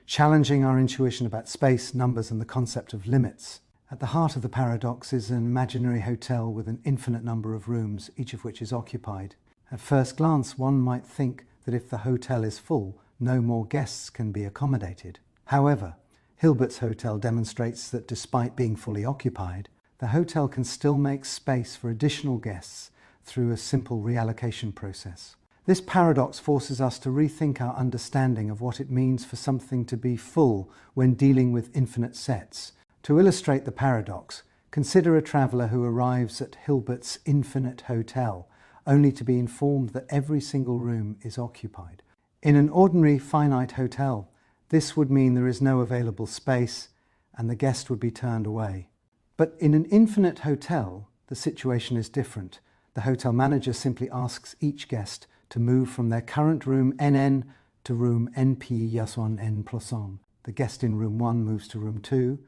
challenging our intuition about space, numbers, and the concept of limits. At the heart of the paradox is an imaginary hotel with an infinite number of rooms, each of which is occupied. At first glance, one might think that if the hotel is full, no more guests can be accommodated. However, Hilbert's hotel demonstrates that despite being fully occupied, the hotel can still make space for additional guests through a simple reallocation process. This paradox forces us to rethink our understanding of what it means for something to be full when dealing with infinite sets. To illustrate the paradox, consider a traveller who arrives at Hilbert's infinite hotel, only to be informed that every single room is occupied. In an ordinary finite hotel, this would mean there is no available space and the guest would be turned away. But in an infinite hotel, the situation is different. The hotel manager simply asks each guest to move from their current room NN to room NP+1N+1. The guest in room 1 moves to room 2,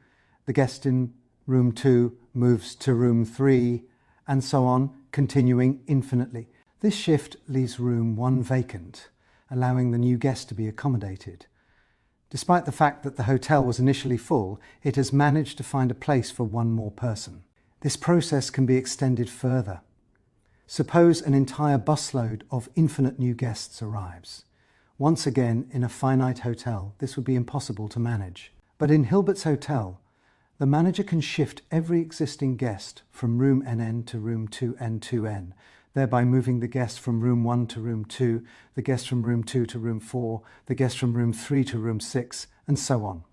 the guest in room 2 moves to room 3, and so on, continuing infinitely. This shift leaves room 1 vacant, allowing the new guest to be accommodated. Despite the fact that the hotel was initially full, it has managed to find a place for one more person. This process can be extended further. Suppose an entire busload of infinite new guests arrives. Once again, in a finite hotel, this would be impossible to manage. But in Hilbert's hotel, the manager can shift every existing guest from room NN to room 2N2N, thereby moving the guest from room 1 to room 2, the guest from room 2 to room 4, the guest from room 3 to room 6, and so on.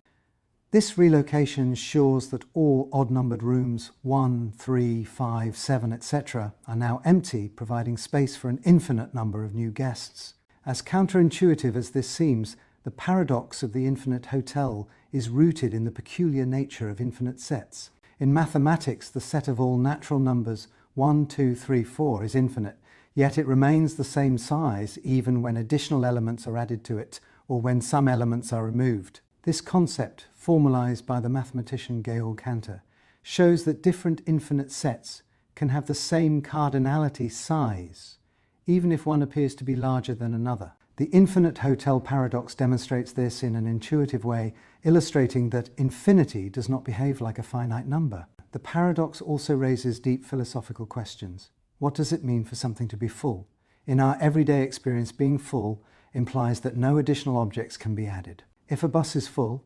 This relocation ensures that all odd-numbered rooms 1, 3, 5, 7, etc. are now empty, providing space for an infinite number of new guests. As counterintuitive as this seems, the paradox of the infinite hotel is rooted in the peculiar nature of infinite sets. In mathematics, the set of all natural numbers 1, 2, 3, 4 is infinite, yet it remains the same size even when additional elements are added to it or when some elements are removed. This concept, formalized by the mathematician Georg Cantor, shows that different infinite sets can have the same cardinality size, even if one appears to be larger than another. The infinite hotel paradox demonstrates this in an intuitive way, illustrating that infinity does not behave like a finite number. The paradox also raises deep philosophical questions. What does it mean for something to be full? In our everyday experience, being full implies that no additional objects can be added. If a bus is full,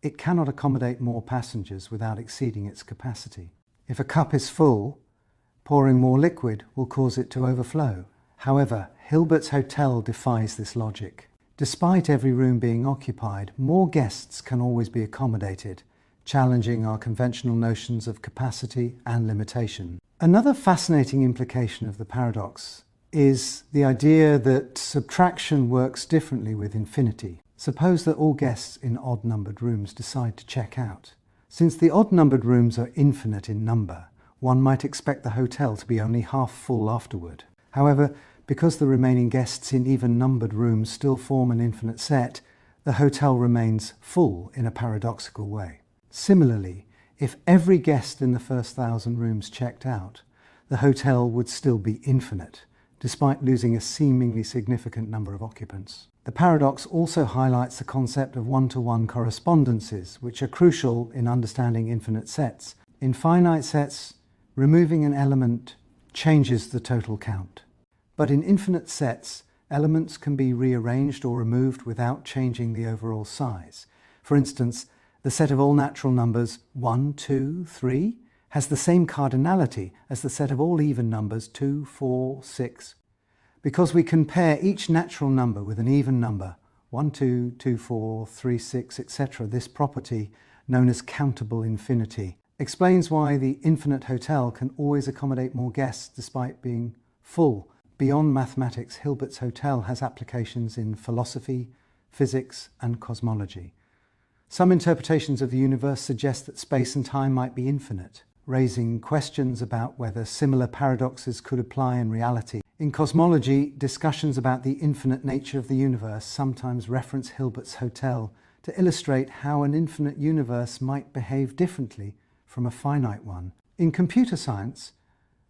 it cannot accommodate more passengers without exceeding its capacity. If a cup is full, pouring more liquid will cause it to overflow. However, Hilbert's hotel defies this logic. Despite every room being occupied, more guests can always be accommodated, challenging our conventional notions of capacity and limitation. Another fascinating implication of the paradox is the idea that subtraction works differently with infinity. Suppose that all guests in odd-numbered rooms decide to check out. Since the odd-numbered rooms are infinite in number, one might expect the hotel to be only half full afterward. However, because the remaining guests in even-numbered rooms still form an infinite set, the hotel remains full in a paradoxical way. Similarly, if every guest in the first 1,000 rooms checked out, the hotel would still be infinite, despite losing a seemingly significant number of occupants. The paradox also highlights the concept of one-to-one correspondences, which are crucial in understanding infinite sets. In finite sets, removing an element changes the total count. But in infinite sets, elements can be rearranged or removed without changing the overall size. For instance, the set of all natural numbers 1, 2, 3 has the same cardinality as the set of all even numbers 2, 4, 6. Because we compare each natural number with an even number, 1, 2, 2, 4, 3, 6, etc., this property, known as countable infinity, explains why the infinite hotel can always accommodate more guests despite being full. Beyond mathematics, Hilbert's hotel has applications in philosophy, physics, and cosmology. Some interpretations of the universe suggest that space and time might be infinite, raising questions about whether similar paradoxes could apply in reality. In cosmology, discussions about the infinite nature of the universe sometimes reference Hilbert's hotel to illustrate how an infinite universe might behave differently from a finite one. In computer science,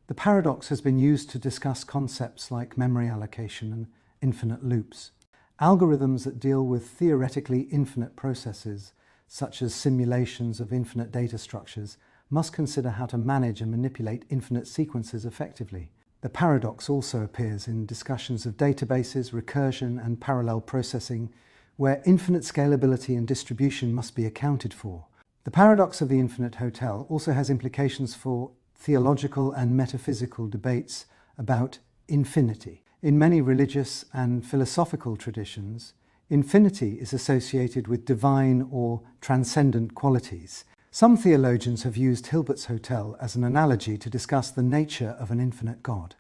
The paradox has been used to discuss concepts like memory allocation and infinite loops. Algorithms that deal with theoretically infinite processes, such as simulations of infinite data structures, must consider how to manage and manipulate infinite sequences effectively. The paradox also appears in discussions of databases, recursion, and parallel processing, where infinite scalability and distribution must be accounted for. The paradox of the infinite hotel also has implications for theological and metaphysical debates about infinity. In many religious and philosophical traditions, infinity is associated with divine or transcendent qualities. Some theologians have used Hilbert's Hotel as an analogy to discuss the nature of an infinite God,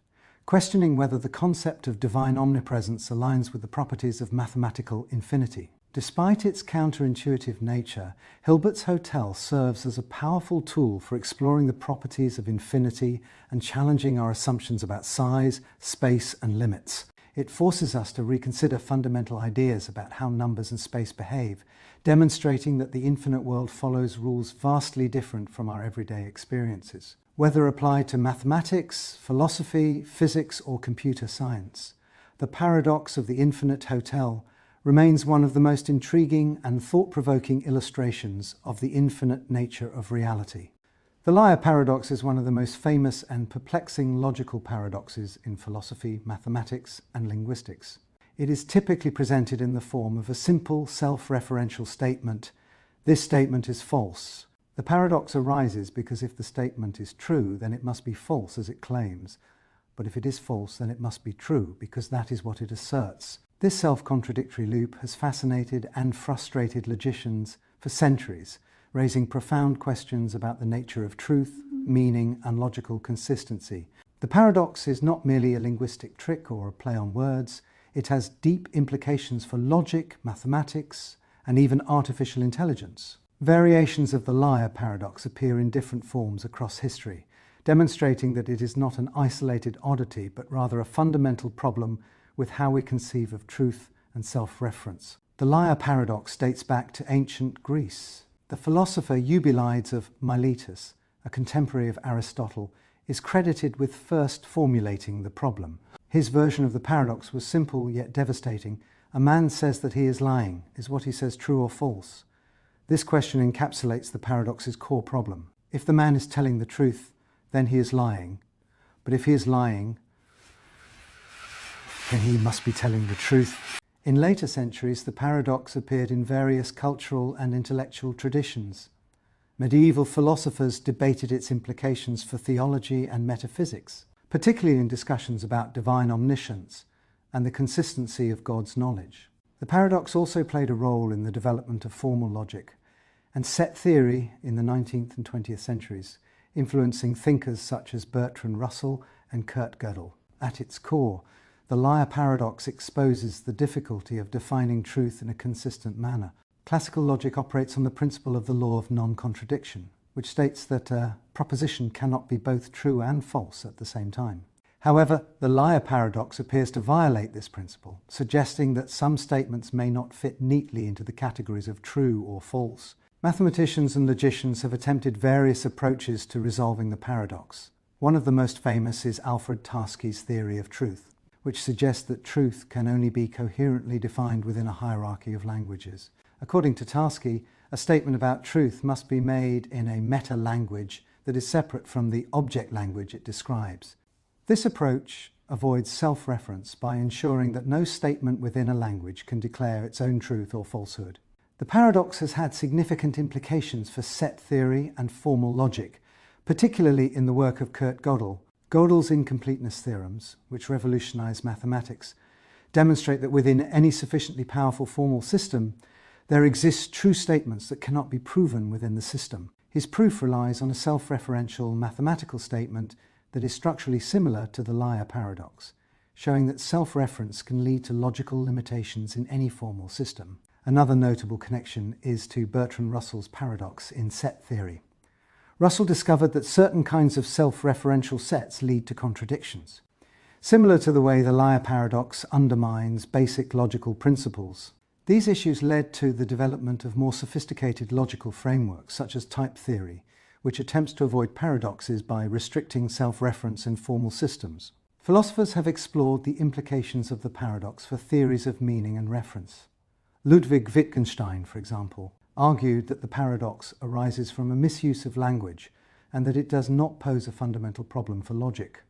questioning whether the concept of divine omnipresence aligns with the properties of mathematical infinity. Despite its counterintuitive nature, Hilbert's Hotel serves as a powerful tool for exploring the properties of infinity and challenging our assumptions about size, space, and limits. It forces us to reconsider fundamental ideas about how numbers and space behave, demonstrating that the infinite world follows rules vastly different from our everyday experiences. Whether applied to mathematics, philosophy, physics, or computer science, the paradox of the infinite hotel remains one of the most intriguing and thought-provoking illustrations of the infinite nature of reality. The liar paradox is one of the most famous and perplexing logical paradoxes in philosophy, mathematics, and linguistics. It is typically presented in the form of a simple self-referential statement. This statement is false. The paradox arises because if the statement is true, then it must be false as it claims. But if it is false, then it must be true because that is what it asserts. This self-contradictory loop has fascinated and frustrated logicians for centuries, raising profound questions about the nature of truth, meaning, and logical consistency. The paradox is not merely a linguistic trick or a play on words. It has deep implications for logic, mathematics, and even artificial intelligence. Variations of the liar paradox appear in different forms across history, demonstrating that it is not an isolated oddity, but rather a fundamental problem with how we conceive of truth and self-reference. The liar paradox dates back to ancient Greece. The philosopher Eubulides of Miletus, a contemporary of Aristotle, is credited with first formulating the problem. His version of the paradox was simple yet devastating. A man says that he is lying. Is what he says true or false? This question encapsulates the paradox's core problem. If the man is telling the truth, then he is lying. But if he is lying, then he must be telling the truth. In later centuries, the paradox appeared in various cultural and intellectual traditions. Medieval philosophers debated its implications for theology and metaphysics, particularly in discussions about divine omniscience and the consistency of God's knowledge. The paradox also played a role in the development of formal logic and set theory in the 19th and 20th centuries, influencing thinkers such as Bertrand Russell and Kurt Gödel. At its core, the liar paradox exposes the difficulty of defining truth in a consistent manner. Classical logic operates on the principle of the law of non-contradiction, which states that a proposition cannot be both true and false at the same time. However, the liar paradox appears to violate this principle, suggesting that some statements may not fit neatly into the categories of true or false. Mathematicians and logicians have attempted various approaches to resolving the paradox. One of the most famous is Alfred Tarski's theory of truth, which suggests that truth can only be coherently defined within a hierarchy of languages. According to Tarski, a statement about truth must be made in a meta-language that is separate from the object language it describes. This approach avoids self-reference by ensuring that no statement within a language can declare its own truth or falsehood. The paradox has had significant implications for set theory and formal logic, particularly in the work of Kurt Gödel. Gödel's incompleteness theorems, which revolutionized mathematics, demonstrate that within any sufficiently powerful formal system, there exist true statements that cannot be proven within the system. His proof relies on a self-referential mathematical statement that is structurally similar to the liar paradox, showing that self-reference can lead to logical limitations in any formal system. Another notable connection is to Bertrand Russell's paradox in set theory. Russell discovered that certain kinds of self-referential sets lead to contradictions, similar to the way the liar paradox undermines basic logical principles. These issues led to the development of more sophisticated logical frameworks, such as type theory, which attempts to avoid paradoxes by restricting self-reference in formal systems. Philosophers have explored the implications of the paradox for theories of meaning and reference. Ludwig Wittgenstein, for example, argued that the paradox arises from a misuse of language and that it does not pose a fundamental problem for logic.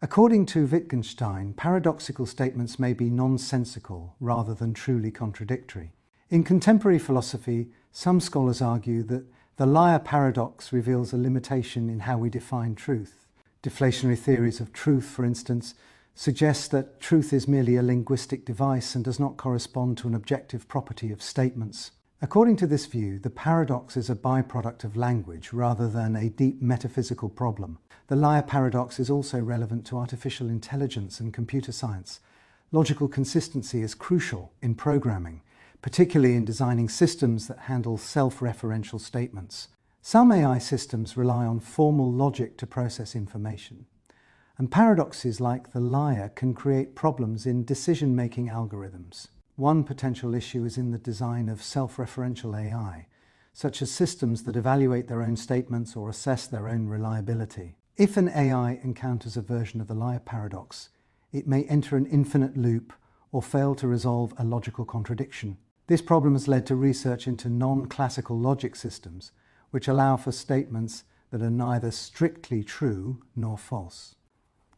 According to Wittgenstein, paradoxical statements may be nonsensical rather than truly contradictory. In contemporary philosophy, some scholars argue that the liar paradox reveals a limitation in how we define truth. Deflationary theories of truth, for instance, suggest that truth is merely a linguistic device and does not correspond to an objective property of statements. According to this view, the paradox is a byproduct of language rather than a deep metaphysical problem. The liar paradox is also relevant to artificial intelligence and computer science. Logical consistency is crucial in programming, particularly in designing systems that handle self-referential statements. Some AI systems rely on formal logic to process information, and paradoxes like the liar can create problems in decision-making algorithms. One potential issue is in the design of self-referential AI, such as systems that evaluate their own statements or assess their own reliability. If an AI encounters a version of the liar paradox, it may enter an infinite loop or fail to resolve a logical contradiction. This problem has led to research into non-classical logic systems, which allow for statements that are neither strictly true nor false.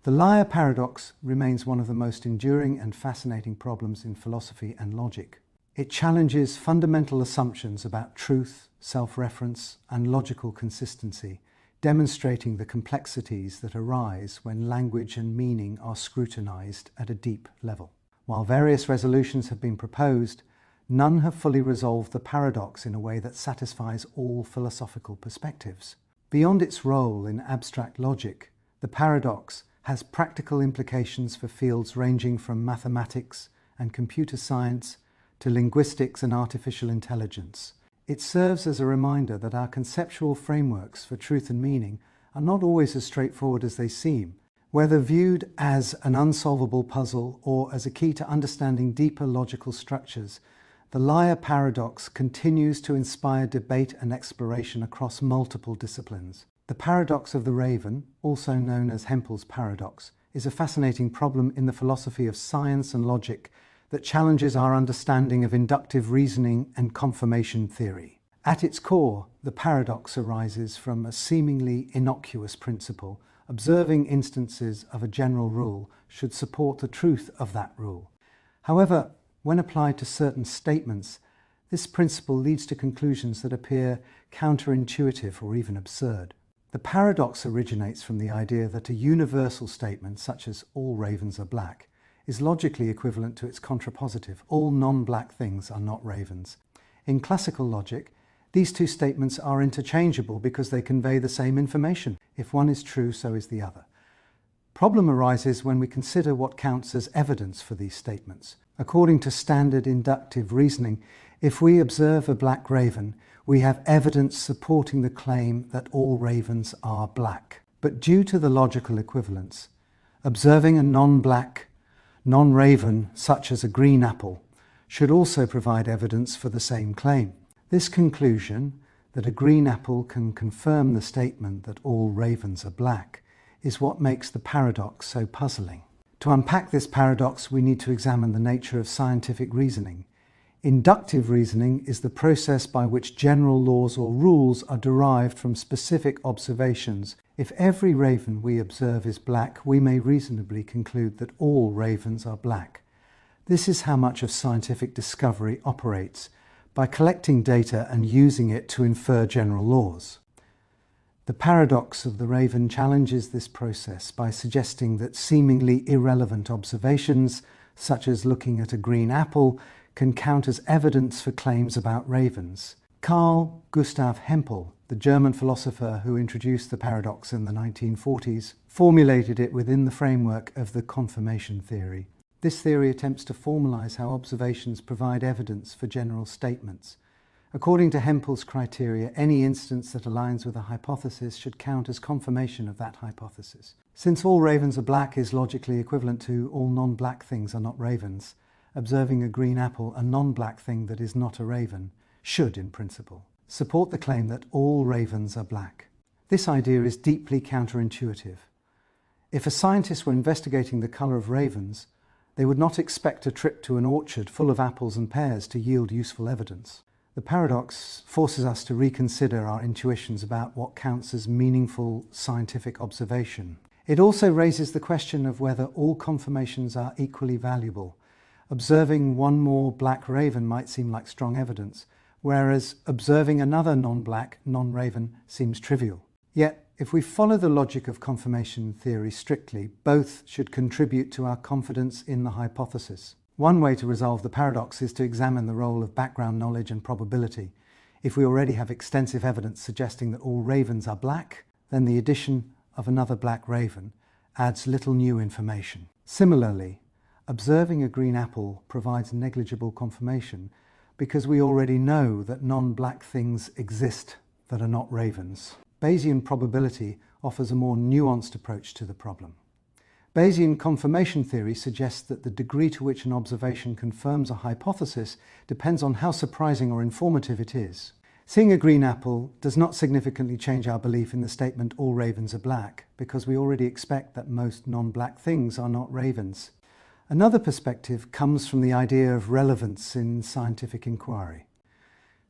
The liar paradox remains one of the most enduring and fascinating problems in philosophy and logic. It challenges fundamental assumptions about truth, self-reference, and logical consistency, demonstrating the complexities that arise when language and meaning are scrutinized at a deep level. While various resolutions have been proposed, none have fully resolved the paradox in a way that satisfies all philosophical perspectives. Beyond its role in abstract logic, the paradox has practical implications for fields ranging from mathematics and computer science to linguistics and artificial intelligence. It serves as a reminder that our conceptual frameworks for truth and meaning are not always as straightforward as they seem. Whether viewed as an unsolvable puzzle or as a key to understanding deeper logical structures, the liar paradox continues to inspire debate and exploration across multiple disciplines. The paradox of the raven, also known as Hempel's paradox, is a fascinating problem in the philosophy of science and logic that challenges our understanding of inductive reasoning and confirmation theory. At its core, the paradox arises from a seemingly innocuous principle. Observing instances of a general rule should support the truth of that rule. However, when applied to certain statements, this principle leads to conclusions that appear counterintuitive or even absurd. The paradox originates from the idea that a universal statement, such as "all ravens are black," is logically equivalent to its contrapositive, "all non-black things are not ravens." In classical logic, these two statements are interchangeable because they convey the same information. If one is true, so is the other. Problem arises when we consider what counts as evidence for these statements. According to standard inductive reasoning, if we observe a black raven, we have evidence supporting the claim that all ravens are black. But due to the logical equivalence, observing a non-black, non-raven, such as a green apple, should also provide evidence for the same claim. This conclusion, that a green apple can confirm the statement that all ravens are black, is what makes the paradox so puzzling. To unpack this paradox, we need to examine the nature of scientific reasoning. Inductive reasoning is the process by which general laws or rules are derived from specific observations. If every raven we observe is black, we may reasonably conclude that all ravens are black. This is how much of scientific discovery operates, by collecting data and using it to infer general laws. The paradox of the raven challenges this process by suggesting that seemingly irrelevant observations, such as looking at a green apple, can count as evidence for claims about ravens. Carl Gustav Hempel, the German philosopher who introduced the paradox in the 1940s, formulated it within the framework of the confirmation theory. This theory attempts to formalize how observations provide evidence for general statements. According to Hempel's criteria, any instance that aligns with a hypothesis should count as confirmation of that hypothesis. Since all ravens are black is logically equivalent to all non-black things are not ravens, observing a green apple, a non-black thing that is not a raven, should, in principle, support the claim that all ravens are black. This idea is deeply counterintuitive. If a scientist were investigating the colour of ravens, they would not expect a trip to an orchard full of apples and pears to yield useful evidence. The paradox forces us to reconsider our intuitions about what counts as meaningful scientific observation. It also raises the question of whether all confirmations are equally valuable. Observing one more black raven might seem like strong evidence, whereas observing another non-black, non-raven seems trivial. Yet, if we follow the logic of confirmation theory strictly, both should contribute to our confidence in the hypothesis. One way to resolve the paradox is to examine the role of background knowledge and probability. If we already have extensive evidence suggesting that all ravens are black, then the addition of another black raven adds little new information. Similarly, observing a green apple provides negligible confirmation because we already know that non-black things exist that are not ravens. Bayesian probability offers a more nuanced approach to the problem. Bayesian confirmation theory suggests that the degree to which an observation confirms a hypothesis depends on how surprising or informative it is. Seeing a green apple does not significantly change our belief in the statement "all ravens are black," because we already expect that most non-black things are not ravens. Another perspective comes from the idea of relevance in scientific inquiry.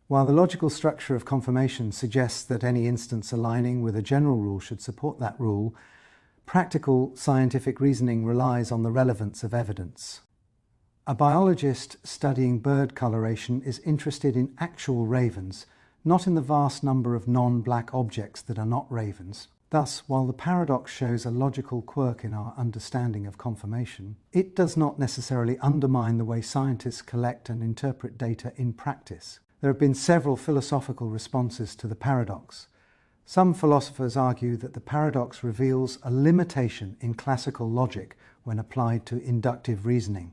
While the logical structure of confirmation suggests that any instance aligning with a general rule should support that rule, practical scientific reasoning relies on the relevance of evidence. A biologist studying bird coloration is interested in actual ravens, not in the vast number of non-black objects that are not ravens. Thus, while the paradox shows a logical quirk in our understanding of confirmation, it does not necessarily undermine the way scientists collect and interpret data in practice. There have been several philosophical responses to the paradox. Some philosophers argue that the paradox reveals a limitation in classical logic when applied to inductive reasoning.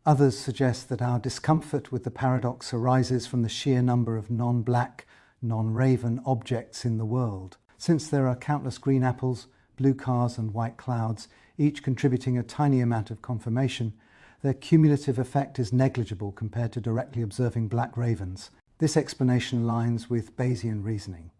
Others suggest that our discomfort with the paradox arises from the sheer number of non-black, non-raven objects in the world. Since there are countless green apples, blue cars and white clouds, each contributing a tiny amount of confirmation, their cumulative effect is negligible compared to directly observing black ravens. This explanation aligns with Bayesian reasoning,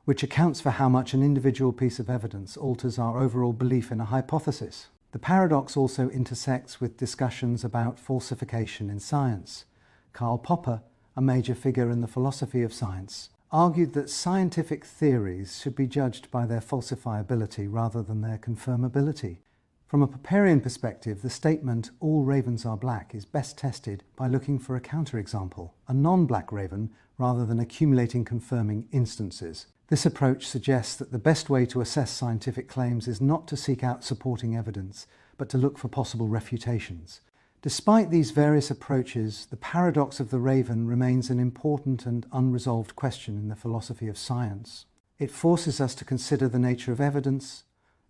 which accounts for how much an individual piece of evidence alters our overall belief in a hypothesis. The paradox also intersects with discussions about falsification in science. Karl Popper, a major figure in the philosophy of science, argued that scientific theories should be judged by their falsifiability rather than their confirmability. From a Popperian perspective, the statement "all ravens are black" is best tested by looking for a counterexample, a non-black raven, rather than accumulating confirming instances. This approach suggests that the best way to assess scientific claims is not to seek out supporting evidence, but to look for possible refutations. Despite these various approaches, the paradox of the raven remains an important and unresolved question in the philosophy of science. It forces us to consider the nature of evidence,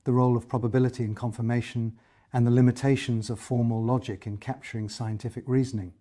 the role of probability in confirmation, and the limitations of formal logic in capturing scientific reasoning.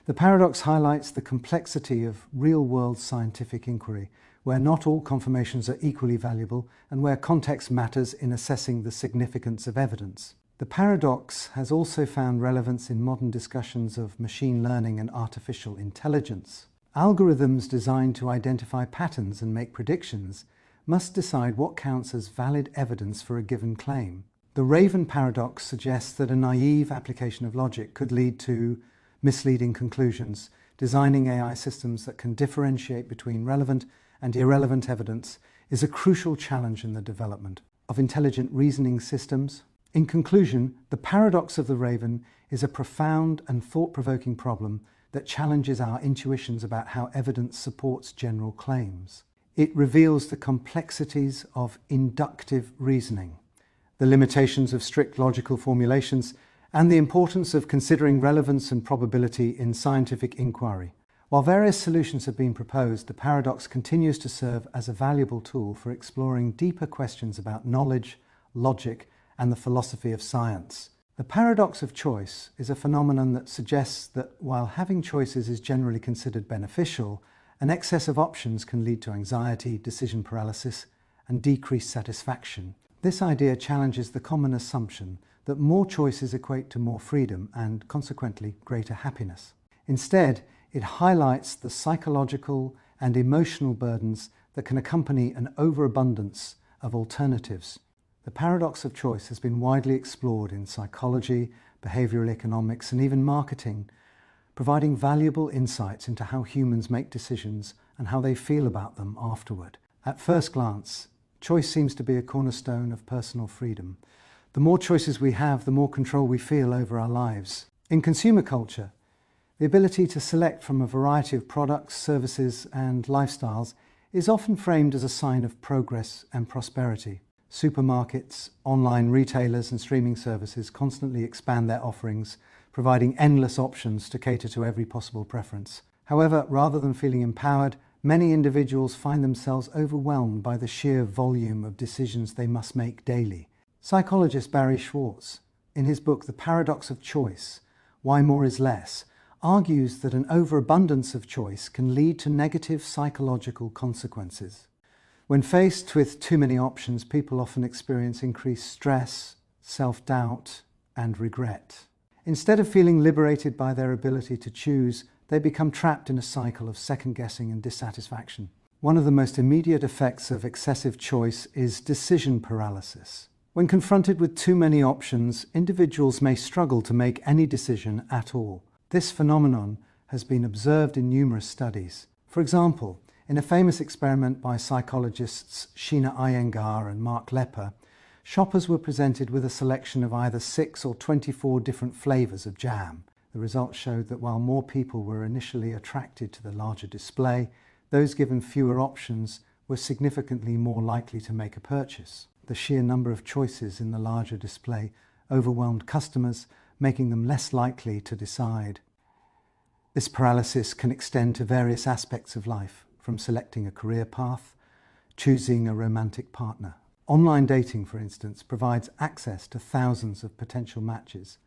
The paradox highlights the complexity of real-world scientific inquiry, where not all confirmations are equally valuable and where context matters in assessing the significance of evidence. The paradox has also found relevance in modern discussions of machine learning and artificial intelligence. Algorithms designed to identify patterns and make predictions must decide what counts as valid evidence for a given claim. The Raven paradox suggests that a naive application of logic could lead to misleading conclusions. Designing AI systems that can differentiate between relevant and irrelevant evidence is a crucial challenge in the development of intelligent reasoning systems. In conclusion, the paradox of the raven is a profound and thought-provoking problem that challenges our intuitions about how evidence supports general claims. It reveals the complexities of inductive reasoning, the limitations of strict logical formulations, and the importance of considering relevance and probability in scientific inquiry. While various solutions have been proposed, the paradox continues to serve as a valuable tool for exploring deeper questions about knowledge, logic, and the philosophy of science. The paradox of choice is a phenomenon that suggests that while having choices is generally considered beneficial, an excess of options can lead to anxiety, decision paralysis, and decreased satisfaction. This idea challenges the common assumption that more choices equate to more freedom and, consequently, greater happiness. Instead, it highlights the psychological and emotional burdens that can accompany an overabundance of alternatives. The paradox of choice has been widely explored in psychology, behavioral economics, and even marketing, providing valuable insights into how humans make decisions and how they feel about them afterward. At first glance, choice seems to be a cornerstone of personal freedom. The more choices we have, the more control we feel over our lives. In consumer culture, the ability to select from a variety of products, services, and lifestyles is often framed as a sign of progress and prosperity. Supermarkets, online retailers, and streaming services constantly expand their offerings, providing endless options to cater to every possible preference. However, rather than feeling empowered, many individuals find themselves overwhelmed by the sheer volume of decisions they must make daily. Psychologist Barry Schwartz, in his book The Paradox of Choice, Why More is Less, argues that an overabundance of choice can lead to negative psychological consequences. When faced with too many options, people often experience increased stress, self-doubt, and regret. Instead of feeling liberated by their ability to choose, they become trapped in a cycle of second-guessing and dissatisfaction. One of the most immediate effects of excessive choice is decision paralysis. When confronted with too many options, individuals may struggle to make any decision at all. This phenomenon has been observed in numerous studies. For example, in a famous experiment by psychologists Sheena Iyengar and Mark Lepper, shoppers were presented with a selection of either 6 or 24 different flavors of jam. The results showed that while more people were initially attracted to the larger display, those given fewer options were significantly more likely to make a purchase. The sheer number of choices in the larger display overwhelmed customers, making them less likely to decide. This paralysis can extend to various aspects of life, from selecting a career path, choosing a romantic partner. Online dating, for instance, provides access to thousands of potential matches,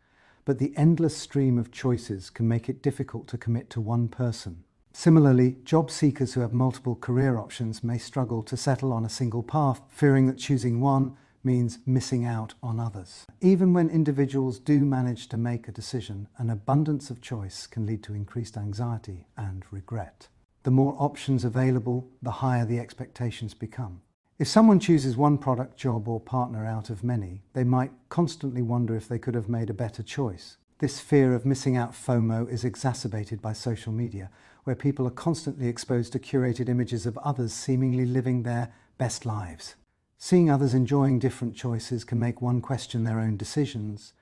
but the endless stream of choices can make it difficult to commit to one person. Similarly, job seekers who have multiple career options may struggle to settle on a single path, fearing that choosing one means missing out on others. Even when individuals do manage to make a decision, an abundance of choice can lead to increased anxiety and regret. The more options available, the higher the expectations become. If someone chooses one product, job, or partner out of many, they might constantly wonder if they could have made a better choice. This fear of missing out FOMO is exacerbated by social media, where people are constantly exposed to curated images of others seemingly living their best lives. Seeing others enjoying different choices can make one question their own decisions,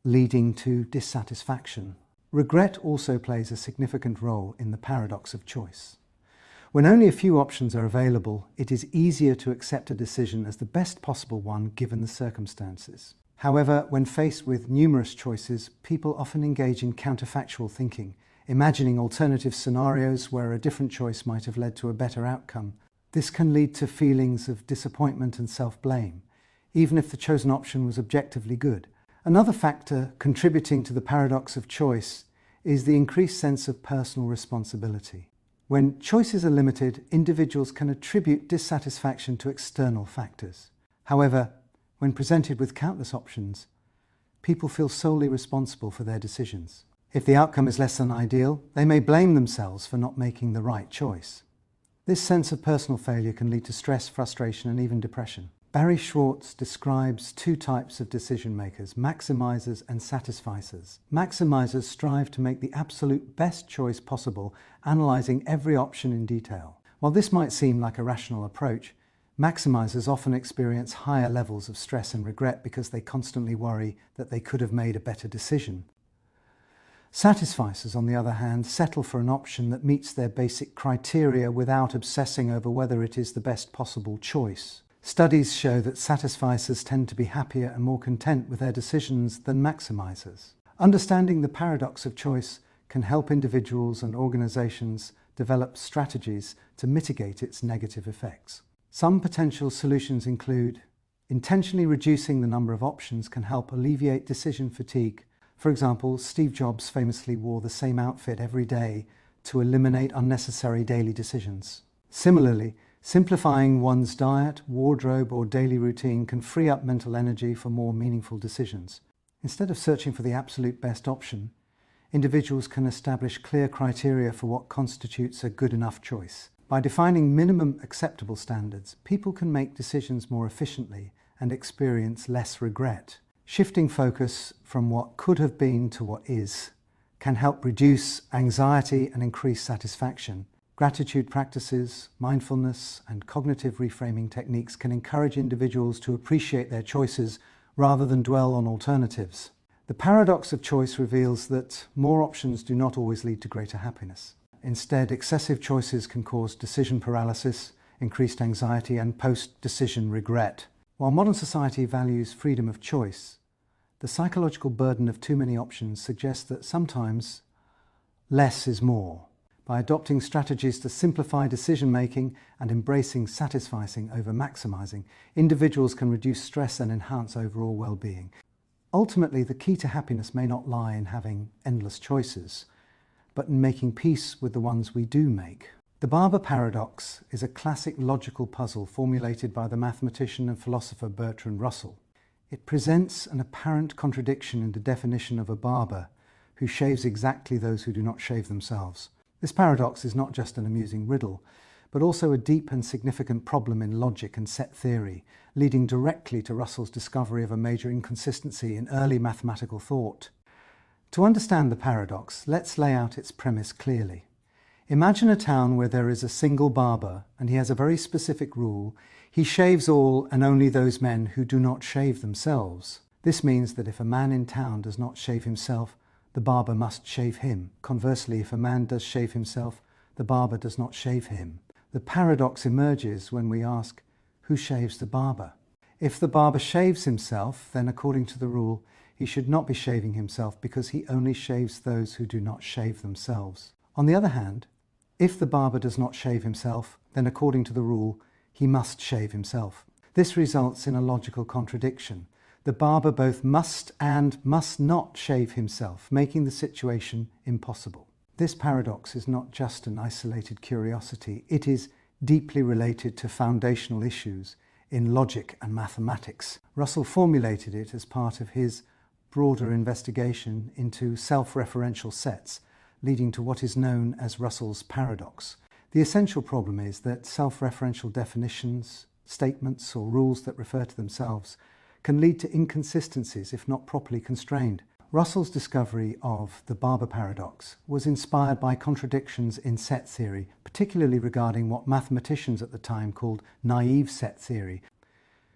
leading to dissatisfaction. Regret also plays a significant role in the paradox of choice. When only a few options are available, it is easier to accept a decision as the best possible one given the circumstances. However, when faced with numerous choices, people often engage in counterfactual thinking, imagining alternative scenarios where a different choice might have led to a better outcome. This can lead to feelings of disappointment and self-blame, even if the chosen option was objectively good. Another factor contributing to the paradox of choice is the increased sense of personal responsibility. When choices are limited, individuals can attribute dissatisfaction to external factors. However, when presented with countless options, people feel solely responsible for their decisions. If the outcome is less than ideal, they may blame themselves for not making the right choice. This sense of personal failure can lead to stress, frustration, and even depression. Barry Schwartz describes 2 types of decision makers, maximizers and satisficers. Maximizers strive to make the absolute best choice possible, analyzing every option in detail. While this might seem like a rational approach, maximizers often experience higher levels of stress and regret because they constantly worry that they could have made a better decision. Satisficers, on the other hand, settle for an option that meets their basic criteria without obsessing over whether it is the best possible choice. Studies show that satisficers tend to be happier and more content with their decisions than maximizers. Understanding the paradox of choice can help individuals and organizations develop strategies to mitigate its negative effects. Some potential solutions include intentionally reducing the number of options can help alleviate decision fatigue. For example, Steve Jobs famously wore the same outfit every day to eliminate unnecessary daily decisions. Similarly, simplifying one's diet, wardrobe, or daily routine can free up mental energy for more meaningful decisions. Instead of searching for the absolute best option, individuals can establish clear criteria for what constitutes a good enough choice. By defining minimum acceptable standards, people can make decisions more efficiently and experience less regret. Shifting focus from what could have been to what is can help reduce anxiety and increase satisfaction. Gratitude practices, mindfulness, and cognitive reframing techniques can encourage individuals to appreciate their choices rather than dwell on alternatives. The paradox of choice reveals that more options do not always lead to greater happiness. Instead, excessive choices can cause decision paralysis, increased anxiety, and post-decision regret. While modern society values freedom of choice, the psychological burden of too many options suggests that sometimes less is more. By adopting strategies to simplify decision-making and embracing satisficing over maximizing, individuals can reduce stress and enhance overall well-being. Ultimately, the key to happiness may not lie in having endless choices, but in making peace with the ones we do make. The Barber Paradox is a classic logical puzzle formulated by the mathematician and philosopher Bertrand Russell. It presents an apparent contradiction in the definition of a barber who shaves exactly those who do not shave themselves. This paradox is not just an amusing riddle, but also a deep and significant problem in logic and set theory, leading directly to Russell's discovery of a major inconsistency in early mathematical thought. To understand the paradox, let's lay out its premise clearly. Imagine a town where there is a single barber, and he has a very specific rule. He shaves all and only those men who do not shave themselves. This means that if a man in town does not shave himself, the barber must shave him. Conversely, if a man does shave himself, the barber does not shave him. The paradox emerges when we ask, who shaves the barber? If the barber shaves himself, then according to the rule, he should not be shaving himself because he only shaves those who do not shave themselves. On the other hand, if the barber does not shave himself, then according to the rule, he must shave himself. This results in a logical contradiction. The barber both must and must not shave himself, making the situation impossible. This paradox is not just an isolated curiosity. It is deeply related to foundational issues in logic and mathematics. Russell formulated it as part of his broader investigation into self-referential sets, leading to what is known as Russell's paradox. The essential problem is that self-referential definitions, statements, or rules that refer to themselves can lead to inconsistencies if not properly constrained. Russell's discovery of the Barber Paradox was inspired by contradictions in set theory, particularly regarding what mathematicians at the time called naive set theory.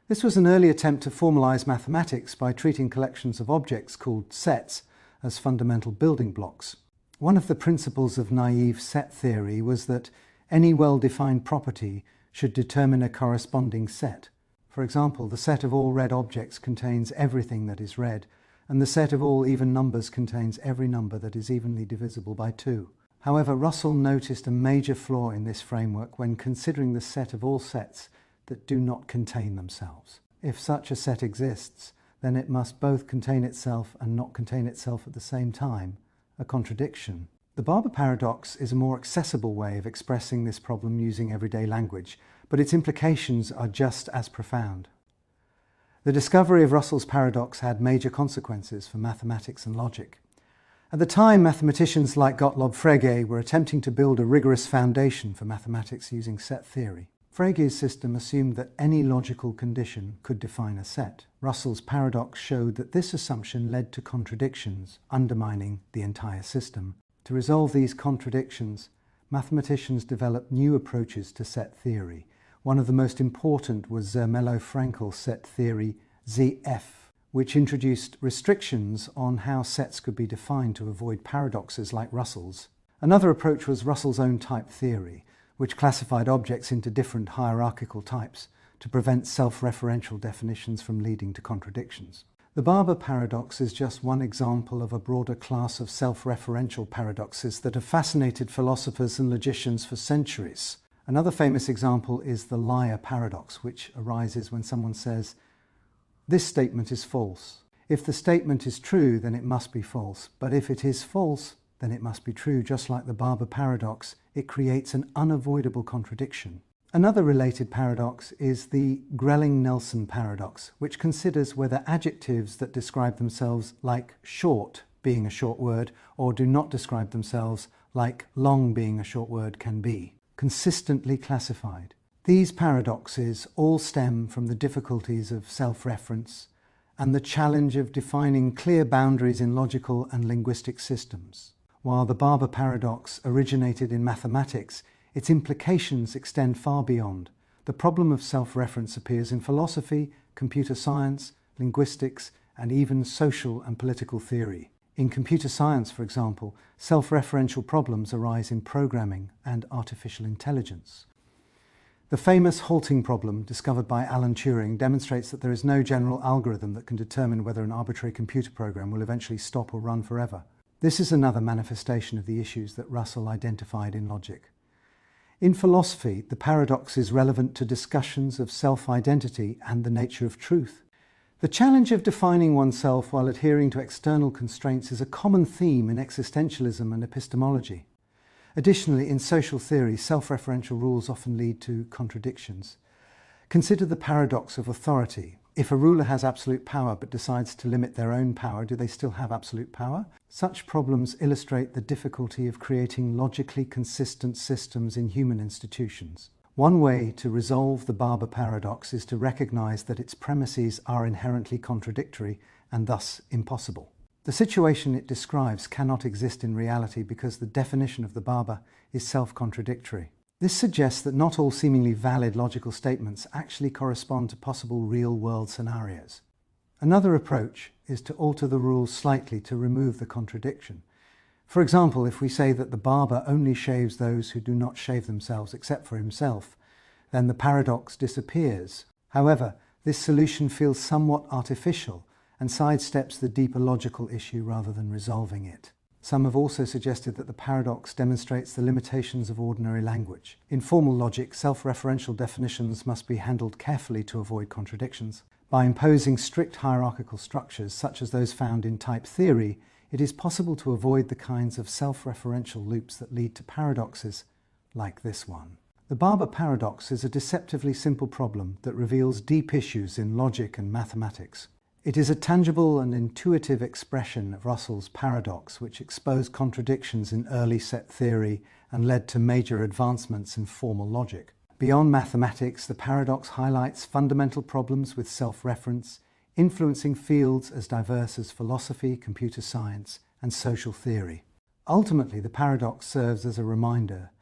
This was an early attempt to formalize mathematics by treating collections of objects called sets as fundamental building blocks. One of the principles of naive set theory was that any well-defined property should determine a corresponding set. For example, the set of all red objects contains everything that is red, and the set of all even numbers contains every number that is evenly divisible by 2. However, Russell noticed a major flaw in this framework when considering the set of all sets that do not contain themselves. If such a set exists, then it must both contain itself and not contain itself at the same time, a contradiction. The Barber Paradox is a more accessible way of expressing this problem using everyday language, but its implications are just as profound. The discovery of Russell's paradox had major consequences for mathematics and logic. At the time, mathematicians like Gottlob Frege were attempting to build a rigorous foundation for mathematics using set theory. Frege's system assumed that any logical condition could define a set. Russell's paradox showed that this assumption led to contradictions, undermining the entire system. To resolve these contradictions, mathematicians developed new approaches to set theory. One of the most important was Zermelo-Fraenkel's set theory, ZF, which introduced restrictions on how sets could be defined to avoid paradoxes like Russell's. Another approach was Russell's own type theory, which classified objects into different hierarchical types to prevent self-referential definitions from leading to contradictions. The Barber Paradox is just one example of a broader class of self-referential paradoxes that have fascinated philosophers and logicians for centuries. Another famous example is the liar paradox, which arises when someone says, "This statement is false. If the statement is true, then it must be false. But if it is false, then it must be true." Just like the Barber Paradox, it creates an unavoidable contradiction. Another related paradox is the Grelling-Nelson paradox, which considers whether adjectives that describe themselves like short, being a short word, or do not describe themselves like long, being a short word, can be. consistently classified. These paradoxes all stem from the difficulties of self-reference and the challenge of defining clear boundaries in logical and linguistic systems. While the Barber Paradox originated in mathematics, its implications extend far beyond. The problem of self-reference appears in philosophy, computer science, linguistics, and even social and political theory. In computer science, for example, self-referential problems arise in programming and artificial intelligence. The famous halting problem, discovered by Alan Turing, demonstrates that there is no general algorithm that can determine whether an arbitrary computer program will eventually stop or run forever. This is another manifestation of the issues that Russell identified in logic. In philosophy, the paradox is relevant to discussions of self-identity and the nature of truth. The challenge of defining oneself while adhering to external constraints is a common theme in existentialism and epistemology. Additionally, in social theory, self-referential rules often lead to contradictions. Consider the paradox of authority. If a ruler has absolute power but decides to limit their own power, do they still have absolute power? Such problems illustrate the difficulty of creating logically consistent systems in human institutions. One way to resolve the Barber paradox is to recognize that its premises are inherently contradictory and thus impossible. The situation it describes cannot exist in reality because the definition of the Barber is self-contradictory. This suggests that not all seemingly valid logical statements actually correspond to possible real-world scenarios. Another approach is to alter the rules slightly to remove the contradiction. For example, if we say that the barber only shaves those who do not shave themselves except for himself, then the paradox disappears. However, this solution feels somewhat artificial and sidesteps the deeper logical issue rather than resolving it. Some have also suggested that the paradox demonstrates the limitations of ordinary language. In formal logic, self-referential definitions must be handled carefully to avoid contradictions. By imposing strict hierarchical structures, such as those found in type theory, it is possible to avoid the kinds of self-referential loops that lead to paradoxes like this one. The Barber Paradox is a deceptively simple problem that reveals deep issues in logic and mathematics. It is a tangible and intuitive expression of Russell's paradox, which exposed contradictions in early set theory and led to major advancements in formal logic. Beyond mathematics, the paradox highlights fundamental problems with self-reference, influencing fields as diverse as philosophy, computer science, and social theory. Ultimately, the paradox serves as a reminder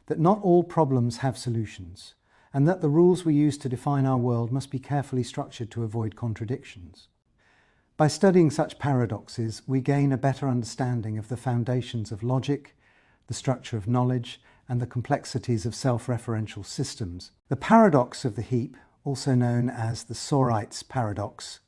that not all problems have solutions, and that the rules we use to define our world must be carefully structured to avoid contradictions. By studying such paradoxes, we gain a better understanding of the foundations of logic, the structure of knowledge, and the complexities of self-referential systems. The paradox of the heap, also known as the Sorites paradox,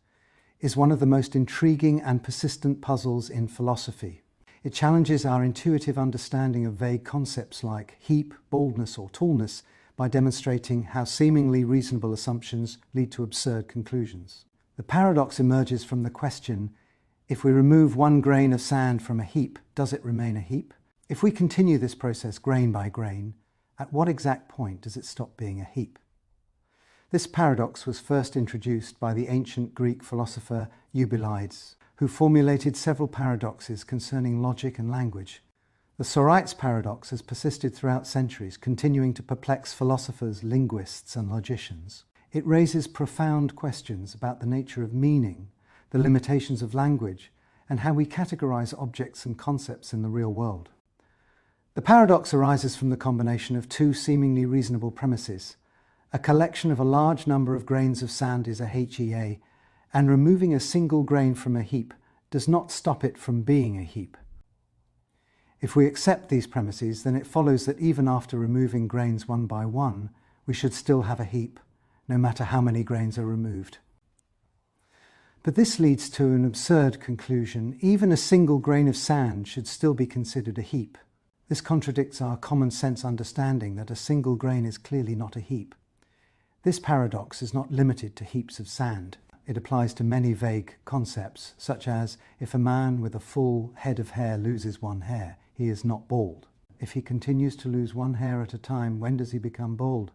is one of the most intriguing and persistent puzzles in philosophy. It challenges our intuitive understanding of vague concepts like heap, baldness, or tallness by demonstrating how seemingly reasonable assumptions lead to absurd conclusions. The paradox emerges from the question, if we remove one grain of sand from a heap, does it remain a heap? If we continue this process grain by grain, at what exact point does it stop being a heap? This paradox was first introduced by the ancient Greek philosopher Eubulides, who formulated several paradoxes concerning logic and language. The Sorites paradox has persisted throughout centuries, continuing to perplex philosophers, linguists, and logicians. It raises profound questions about the nature of meaning, the limitations of language, and how we categorize objects and concepts in the real world. The paradox arises from the combination of two seemingly reasonable premises. A collection of a large number of grains of sand is a HEA, and removing a single grain from a heap does not stop it from being a heap. If we accept these premises, then it follows that even after removing grains one by one, we should still have a heap, no matter how many grains are removed. But this leads to an absurd conclusion. Even a single grain of sand should still be considered a heap. This contradicts our common sense understanding that a single grain is clearly not a heap. This paradox is not limited to heaps of sand. It applies to many vague concepts, such as if a man with a full head of hair loses one hair, he is not bald. If he continues to lose one hair at a time, when does he become bald?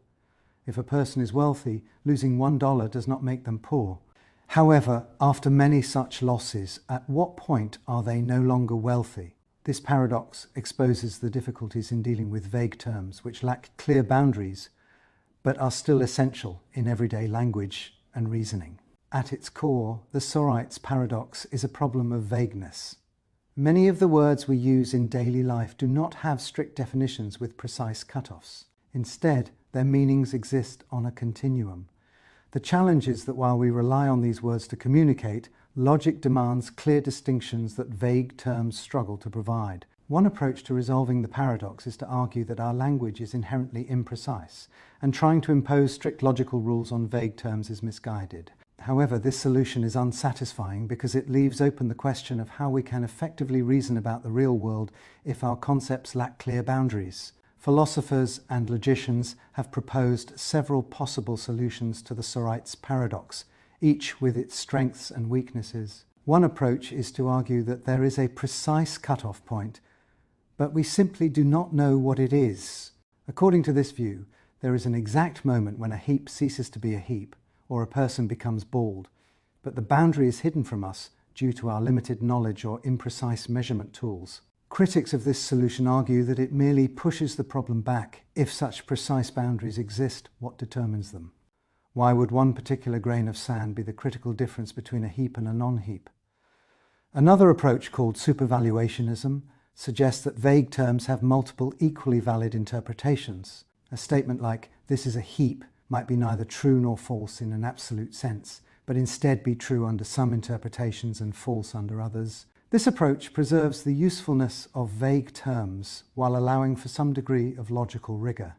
If a person is wealthy, losing $1 does not make them poor. However, after many such losses, at what point are they no longer wealthy? This paradox exposes the difficulties in dealing with vague terms which lack clear boundaries but are still essential in everyday language and reasoning. At its core, the Sorites paradox is a problem of vagueness. Many of the words we use in daily life do not have strict definitions with precise cutoffs. Instead, their meanings exist on a continuum. The challenge is that while we rely on these words to communicate, logic demands clear distinctions that vague terms struggle to provide. One approach to resolving the paradox is to argue that our language is inherently imprecise, and trying to impose strict logical rules on vague terms is misguided. However, this solution is unsatisfying because it leaves open the question of how we can effectively reason about the real world if our concepts lack clear boundaries. Philosophers and logicians have proposed several possible solutions to the Sorites paradox, each with its strengths and weaknesses. One approach is to argue that there is a precise cutoff point, but we simply do not know what it is. According to this view, there is an exact moment when a heap ceases to be a heap, or a person becomes bald, but the boundary is hidden from us due to our limited knowledge or imprecise measurement tools. Critics of this solution argue that it merely pushes the problem back. If such precise boundaries exist, what determines them? Why would one particular grain of sand be the critical difference between a heap and a non-heap? Another approach, called supervaluationism, suggests that vague terms have multiple equally valid interpretations. A statement like, "this is a heap," might be neither true nor false in an absolute sense, but instead be true under some interpretations and false under others. This approach preserves the usefulness of vague terms while allowing for some degree of logical rigor.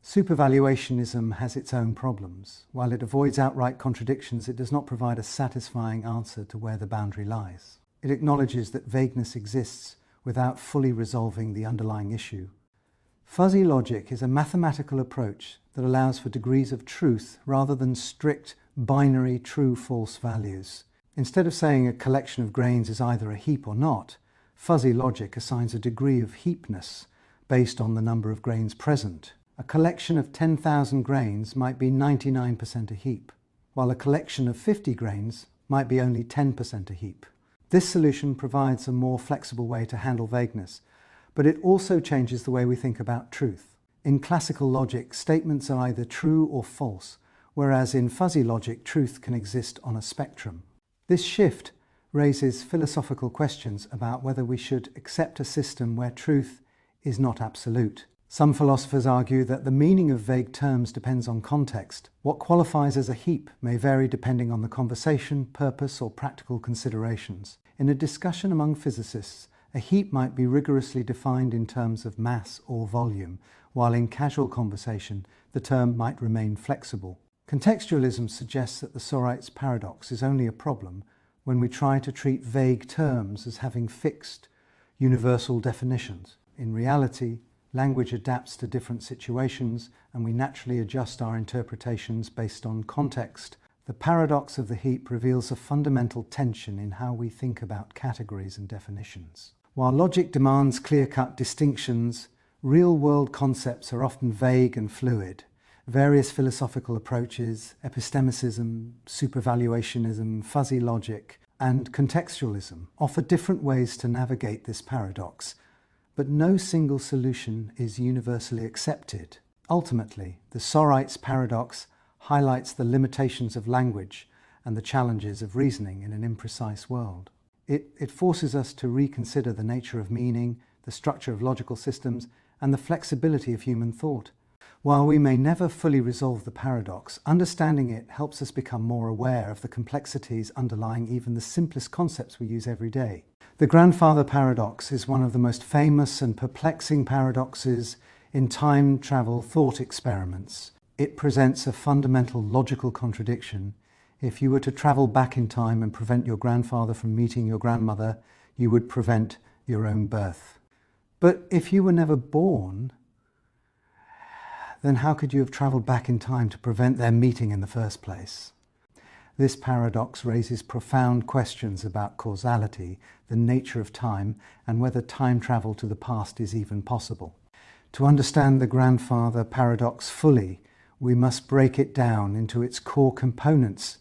Supervaluationism has its own problems. While it avoids outright contradictions, it does not provide a satisfying answer to where the boundary lies. It acknowledges that vagueness exists without fully resolving the underlying issue. Fuzzy logic is a mathematical approach that allows for degrees of truth rather than strict binary true-false values. Instead of saying a collection of grains is either a heap or not, fuzzy logic assigns a degree of heapness based on the number of grains present. A collection of 10,000 grains might be 99% a heap, while a collection of 50 grains might be only 10% a heap. This solution provides a more flexible way to handle vagueness, but it also changes the way we think about truth. In classical logic, statements are either true or false, whereas in fuzzy logic, truth can exist on a spectrum. This shift raises philosophical questions about whether we should accept a system where truth is not absolute. Some philosophers argue that the meaning of vague terms depends on context. What qualifies as a heap may vary depending on the conversation, purpose, or practical considerations. In a discussion among physicists, a heap might be rigorously defined in terms of mass or volume, while in casual conversation, the term might remain flexible. Contextualism suggests that the Sorites paradox is only a problem when we try to treat vague terms as having fixed, universal definitions. In reality, language adapts to different situations, and we naturally adjust our interpretations based on context. The paradox of the heap reveals a fundamental tension in how we think about categories and definitions. While logic demands clear-cut distinctions, real-world concepts are often vague and fluid. Various philosophical approaches, epistemicism, supervaluationism, fuzzy logic, and contextualism, offer different ways to navigate this paradox, but no single solution is universally accepted. Ultimately, the Sorites paradox highlights the limitations of language and the challenges of reasoning in an imprecise world. It forces us to reconsider the nature of meaning, the structure of logical systems, and the flexibility of human thought. While we may never fully resolve the paradox, understanding it helps us become more aware of the complexities underlying even the simplest concepts we use every day. The grandfather paradox is one of the most famous and perplexing paradoxes in time travel thought experiments. It presents a fundamental logical contradiction. If you were to travel back in time and prevent your grandfather from meeting your grandmother, you would prevent your own birth. But if you were never born, then how could you have travelled back in time to prevent their meeting in the first place? This paradox raises profound questions about causality, the nature of time, and whether time travel to the past is even possible. To understand the grandfather paradox fully, we must break it down into its core components.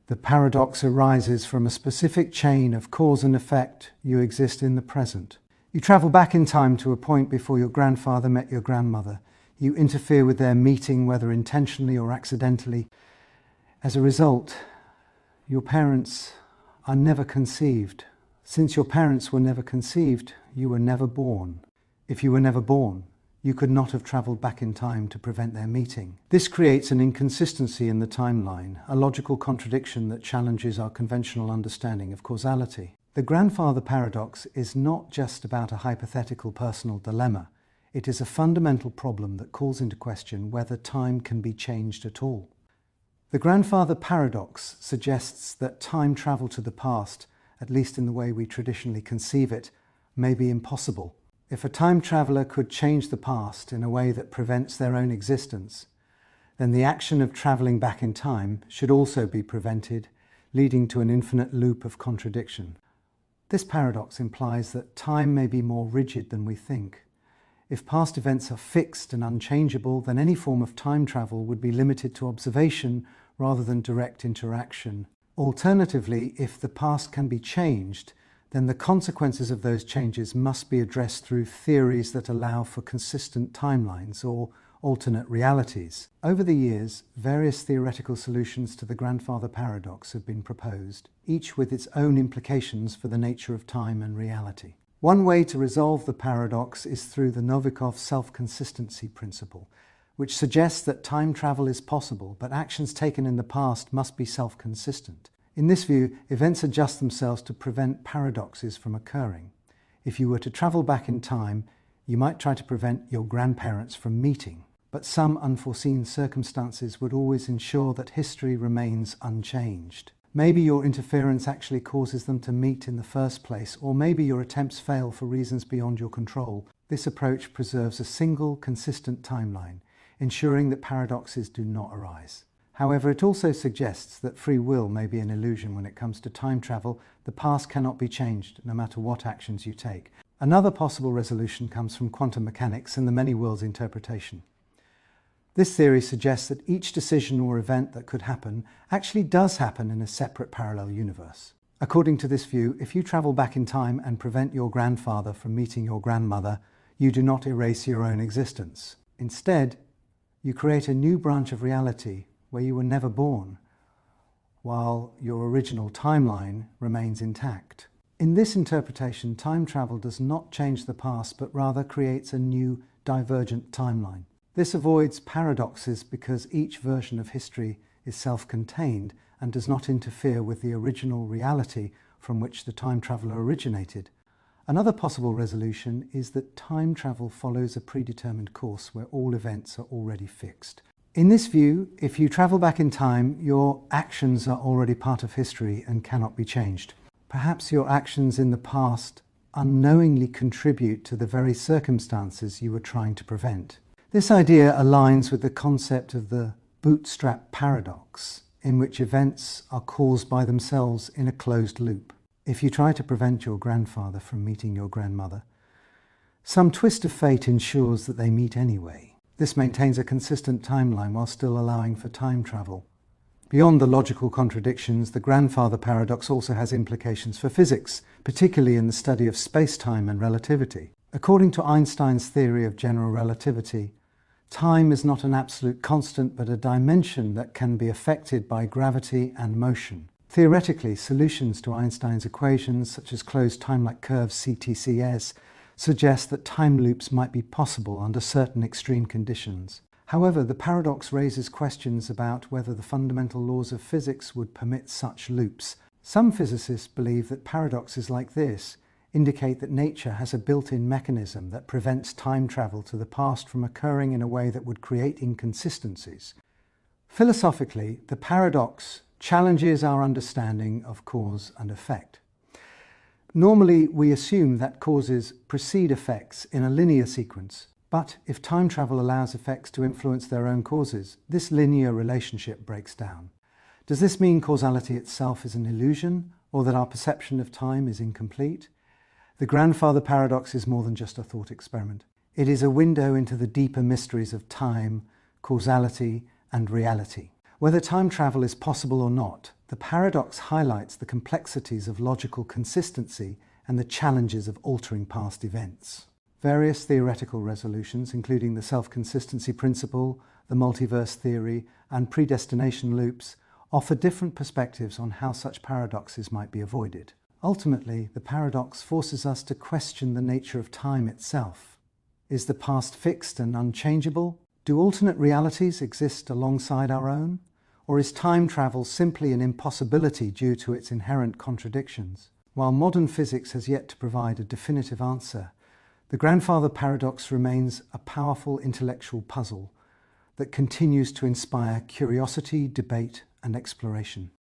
The paradox arises from a specific chain of cause and effect. You exist in the present. You travel back in time to a point before your grandfather met your grandmother. You interfere with their meeting, whether intentionally or accidentally. As a result, your parents are never conceived. Since your parents were never conceived, you were never born. If you were never born, you could not have travelled back in time to prevent their meeting. This creates an inconsistency in the timeline, a logical contradiction that challenges our conventional understanding of causality. The grandfather paradox is not just about a hypothetical personal dilemma. It is a fundamental problem that calls into question whether time can be changed at all. The grandfather paradox suggests that time travel to the past, at least in the way we traditionally conceive it, may be impossible. If a time traveller could change the past in a way that prevents their own existence, then the action of travelling back in time should also be prevented, leading to an infinite loop of contradiction. This paradox implies that time may be more rigid than we think. If past events are fixed and unchangeable, then any form of time travel would be limited to observation rather than direct interaction. Alternatively, if the past can be changed, then the consequences of those changes must be addressed through theories that allow for consistent timelines or alternate realities. Over the years, various theoretical solutions to the grandfather paradox have been proposed, each with its own implications for the nature of time and reality. One way to resolve the paradox is through the Novikov self-consistency principle, which suggests that time travel is possible, but actions taken in the past must be self-consistent. In this view, events adjust themselves to prevent paradoxes from occurring. If you were to travel back in time, you might try to prevent your grandparents from meeting, but some unforeseen circumstances would always ensure that history remains unchanged. Maybe your interference actually causes them to meet in the first place, or maybe your attempts fail for reasons beyond your control. This approach preserves a single, consistent timeline, ensuring that paradoxes do not arise. However, it also suggests that free will may be an illusion when it comes to time travel. The past cannot be changed, no matter what actions you take. Another possible resolution comes from quantum mechanics and the many worlds interpretation. This theory suggests that each decision or event that could happen actually does happen in a separate parallel universe. According to this view, if you travel back in time and prevent your grandfather from meeting your grandmother, you do not erase your own existence. Instead, you create a new branch of reality where you were never born, while your original timeline remains intact. In this interpretation, time travel does not change the past, but rather creates a new divergent timeline. This avoids paradoxes because each version of history is self-contained and does not interfere with the original reality from which the time traveller originated. Another possible resolution is that time travel follows a predetermined course where all events are already fixed. In this view, if you travel back in time, your actions are already part of history and cannot be changed. Perhaps your actions in the past unknowingly contribute to the very circumstances you were trying to prevent. This idea aligns with the concept of the Bootstrap Paradox, in which events are caused by themselves in a closed loop. If you try to prevent your grandfather from meeting your grandmother, some twist of fate ensures that they meet anyway. This maintains a consistent timeline while still allowing for time travel. Beyond the logical contradictions, the grandfather paradox also has implications for physics, particularly in the study of space-time and relativity. According to Einstein's theory of general relativity, time is not an absolute constant but a dimension that can be affected by gravity and motion. Theoretically, solutions to Einstein's equations, such as closed time-like curves CTCS, suggest that time loops might be possible under certain extreme conditions. However, the paradox raises questions about whether the fundamental laws of physics would permit such loops. Some physicists believe that paradoxes like this indicate that nature has a built-in mechanism that prevents time travel to the past from occurring in a way that would create inconsistencies. Philosophically, the paradox challenges our understanding of cause and effect. Normally, we assume that causes precede effects in a linear sequence, but if time travel allows effects to influence their own causes, this linear relationship breaks down. Does this mean causality itself is an illusion, or that our perception of time is incomplete? The grandfather paradox is more than just a thought experiment. It is a window into the deeper mysteries of time, causality, and reality. Whether time travel is possible or not, the paradox highlights the complexities of logical consistency and the challenges of altering past events. Various theoretical resolutions, including the self-consistency principle, the multiverse theory, and predestination loops, offer different perspectives on how such paradoxes might be avoided. Ultimately, the paradox forces us to question the nature of time itself. Is the past fixed and unchangeable? Do alternate realities exist alongside our own? Or is time travel simply an impossibility due to its inherent contradictions? While modern physics has yet to provide a definitive answer, the grandfather paradox remains a powerful intellectual puzzle that continues to inspire curiosity, debate, and exploration.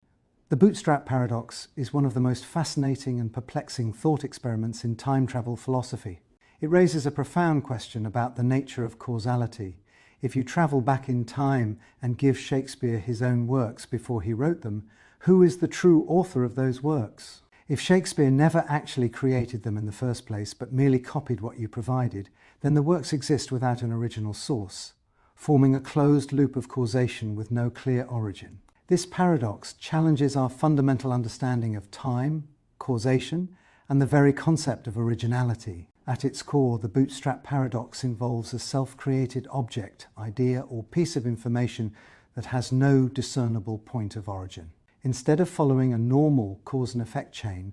The Bootstrap Paradox is one of the most fascinating and perplexing thought experiments in time travel philosophy. It raises a profound question about the nature of causality. If you travel back in time and give Shakespeare his own works before he wrote them, who is the true author of those works? If Shakespeare never actually created them in the first place, but merely copied what you provided, then the works exist without an original source, forming a closed loop of causation with no clear origin. This paradox challenges our fundamental understanding of time, causation, and the very concept of originality. At its core, the Bootstrap Paradox involves a self-created object, idea, or piece of information that has no discernible point of origin. Instead of following a normal cause and effect chain,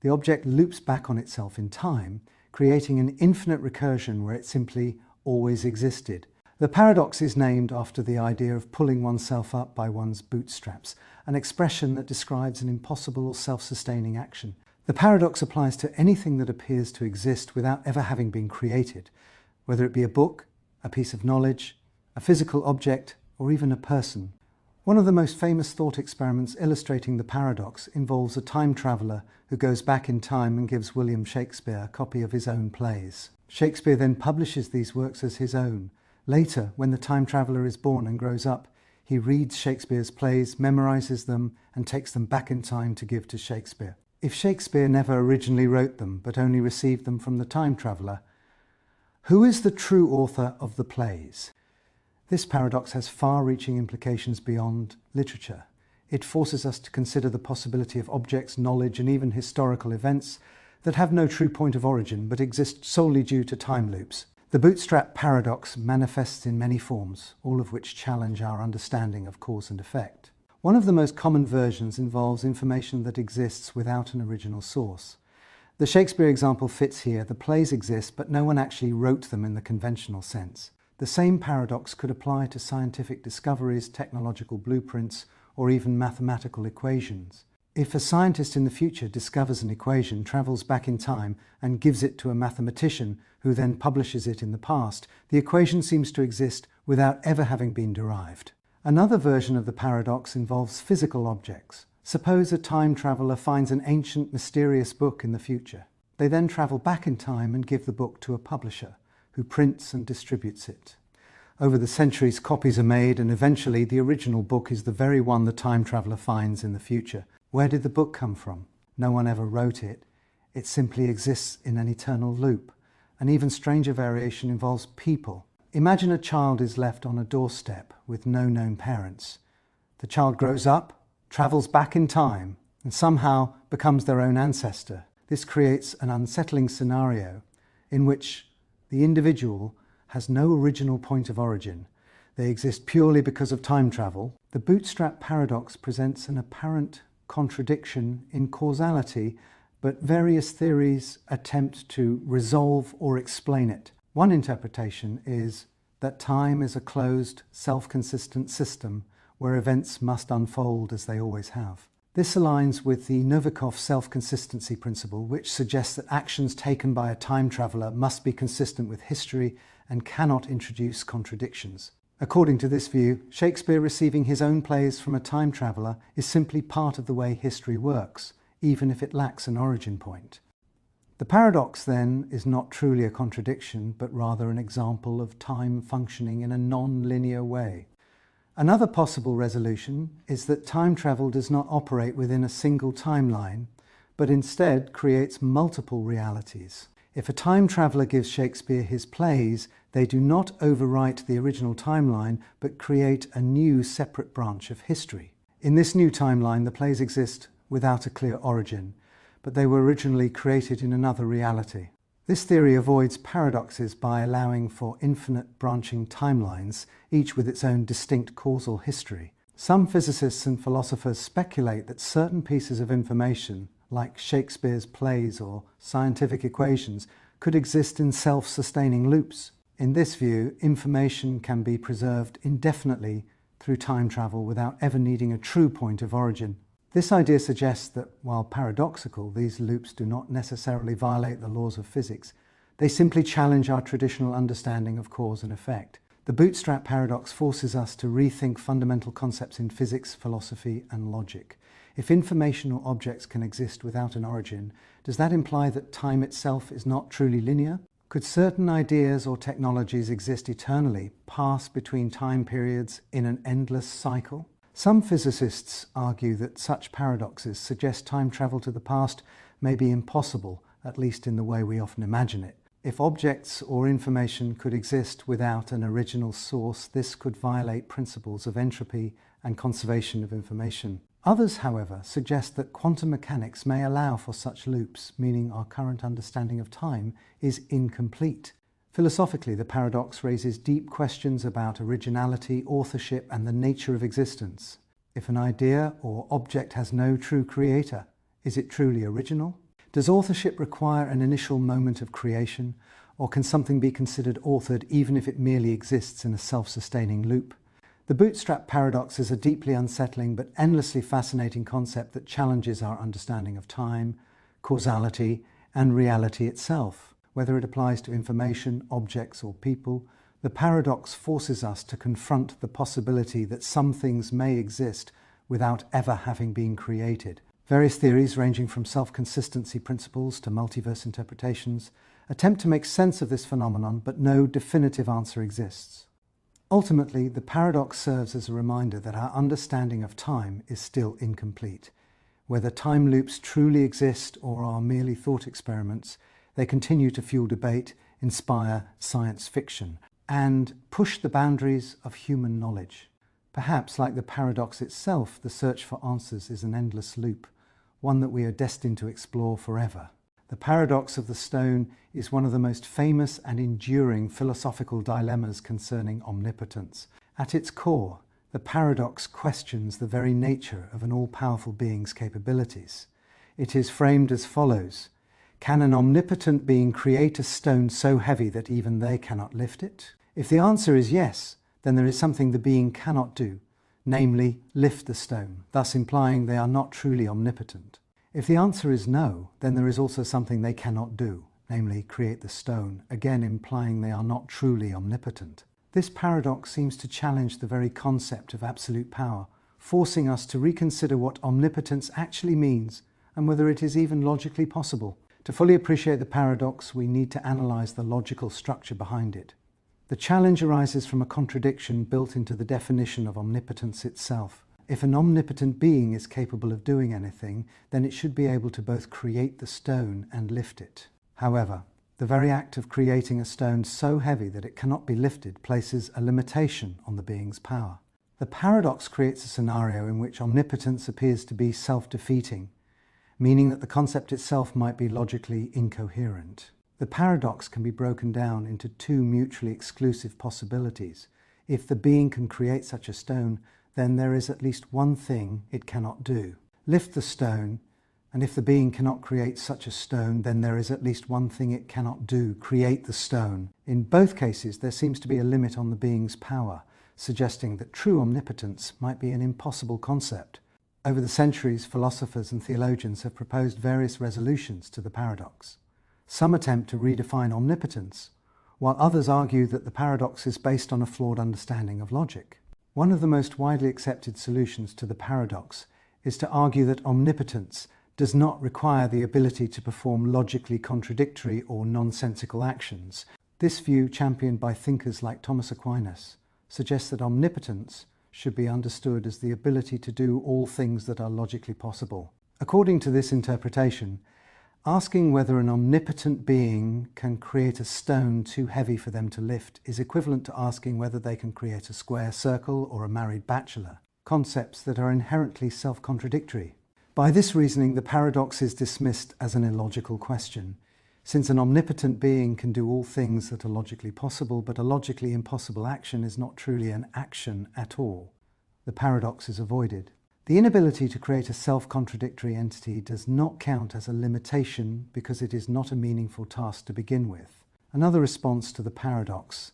the object loops back on itself in time, creating an infinite recursion where it simply always existed. The paradox is named after the idea of pulling oneself up by one's bootstraps, an expression that describes an impossible or self-sustaining action. The paradox applies to anything that appears to exist without ever having been created, whether it be a book, a piece of knowledge, a physical object, or even a person. One of the most famous thought experiments illustrating the paradox involves a time traveller who goes back in time and gives William Shakespeare a copy of his own plays. Shakespeare then publishes these works as his own. Later, when the time traveller is born and grows up, he reads Shakespeare's plays, memorises them, and takes them back in time to give to Shakespeare. If Shakespeare never originally wrote them, but only received them from the time traveller, who is the true author of the plays? This paradox has far-reaching implications beyond literature. It forces us to consider the possibility of objects, knowledge, and even historical events that have no true point of origin, but exist solely due to time loops. The Bootstrap Paradox manifests in many forms, all of which challenge our understanding of cause and effect. One of the most common versions involves information that exists without an original source. The Shakespeare example fits here. The plays exist, but no one actually wrote them in the conventional sense. The same paradox could apply to scientific discoveries, technological blueprints, or even mathematical equations. If a scientist in the future discovers an equation, travels back in time, and gives it to a mathematician who then publishes it in the past, the equation seems to exist without ever having been derived. Another version of the paradox involves physical objects. Suppose a time traveller finds an ancient, mysterious book in the future. They then travel back in time and give the book to a publisher, who prints and distributes it. Over the centuries, copies are made, and eventually the original book is the very one the time traveller finds in the future. Where did the book come from? No one ever wrote it. It simply exists in an eternal loop. An even stranger variation involves people. Imagine a child is left on a doorstep with no known parents. The child grows up, travels back in time, and somehow becomes their own ancestor. This creates an unsettling scenario in which the individual has no original point of origin. They exist purely because of time travel. The Bootstrap Paradox presents an apparent contradiction in causality, but various theories attempt to resolve or explain it. One interpretation is that time is a closed, self-consistent system where events must unfold as they always have. This aligns with the Novikov self-consistency principle, which suggests that actions taken by a time traveller must be consistent with history and cannot introduce contradictions. According to this view, Shakespeare receiving his own plays from a time traveller is simply part of the way history works, even if it lacks an origin point. The paradox, then, is not truly a contradiction, but rather an example of time functioning in a non-linear way. Another possible resolution is that time travel does not operate within a single timeline, but instead creates multiple realities. If a time traveller gives Shakespeare his plays, they do not overwrite the original timeline, but create a new separate branch of history. In this new timeline, the plays exist without a clear origin, but they were originally created in another reality. This theory avoids paradoxes by allowing for infinite branching timelines, each with its own distinct causal history. Some physicists and philosophers speculate that certain pieces of information, like Shakespeare's plays or scientific equations, could exist in self-sustaining loops. In this view, information can be preserved indefinitely through time travel without ever needing a true point of origin. This idea suggests that, while paradoxical, these loops do not necessarily violate the laws of physics. They simply challenge our traditional understanding of cause and effect. The Bootstrap Paradox forces us to rethink fundamental concepts in physics, philosophy, and logic. If information or objects can exist without an origin, does that imply that time itself is not truly linear? Could certain ideas or technologies exist eternally, pass between time periods in an endless cycle? Some physicists argue that such paradoxes suggest time travel to the past may be impossible, at least in the way we often imagine it. If objects or information could exist without an original source, this could violate principles of entropy and conservation of information. Others, however, suggest that quantum mechanics may allow for such loops, meaning our current understanding of time is incomplete. Philosophically, the paradox raises deep questions about originality, authorship, and the nature of existence. If an idea or object has no true creator, is it truly original? Does authorship require an initial moment of creation, or can something be considered authored even if it merely exists in a self-sustaining loop? The Bootstrap Paradox is a deeply unsettling but endlessly fascinating concept that challenges our understanding of time, causality, and reality itself. Whether it applies to information, objects, or people, the paradox forces us to confront the possibility that some things may exist without ever having been created. Various theories, ranging from self-consistency principles to multiverse interpretations, attempt to make sense of this phenomenon, but no definitive answer exists. Ultimately, the paradox serves as a reminder that our understanding of time is still incomplete. Whether time loops truly exist or are merely thought experiments, they continue to fuel debate, inspire science fiction, and push the boundaries of human knowledge. Perhaps, like the paradox itself, the search for answers is an endless loop, one that we are destined to explore forever. The paradox of the stone is one of the most famous and enduring philosophical dilemmas concerning omnipotence. At its core, the paradox questions the very nature of an all-powerful being's capabilities. It is framed as follows: can an omnipotent being create a stone so heavy that even they cannot lift it? If the answer is yes, then there is something the being cannot do, namely lift the stone, thus implying they are not truly omnipotent. If the answer is no, then there is also something they cannot do, namely create the stone, again implying they are not truly omnipotent. This paradox seems to challenge the very concept of absolute power, forcing us to reconsider what omnipotence actually means and whether it is even logically possible. To fully appreciate the paradox, we need to analyze the logical structure behind it. The challenge arises from a contradiction built into the definition of omnipotence itself. If an omnipotent being is capable of doing anything, then it should be able to both create the stone and lift it. However, the very act of creating a stone so heavy that it cannot be lifted places a limitation on the being's power. The paradox creates a scenario in which omnipotence appears to be self-defeating, meaning that the concept itself might be logically incoherent. The paradox can be broken down into two mutually exclusive possibilities. If the being can create such a stone, then there is at least one thing it cannot do: lift the stone. And if the being cannot create such a stone, then there is at least one thing it cannot do: create the stone. In both cases, there seems to be a limit on the being's power, suggesting that true omnipotence might be an impossible concept. Over the centuries, philosophers and theologians have proposed various resolutions to the paradox. Some attempt to redefine omnipotence, while others argue that the paradox is based on a flawed understanding of logic. One of the most widely accepted solutions to the paradox is to argue that omnipotence does not require the ability to perform logically contradictory or nonsensical actions. This view, championed by thinkers like Thomas Aquinas, suggests that omnipotence should be understood as the ability to do all things that are logically possible. According to this interpretation, asking whether an omnipotent being can create a stone too heavy for them to lift is equivalent to asking whether they can create a square circle or a married bachelor, concepts that are inherently self-contradictory. By this reasoning, the paradox is dismissed as an illogical question. Since an omnipotent being can do all things that are logically possible, but a logically impossible action is not truly an action at all, the paradox is avoided. The inability to create a self-contradictory entity does not count as a limitation because it is not a meaningful task to begin with. Another response to the paradox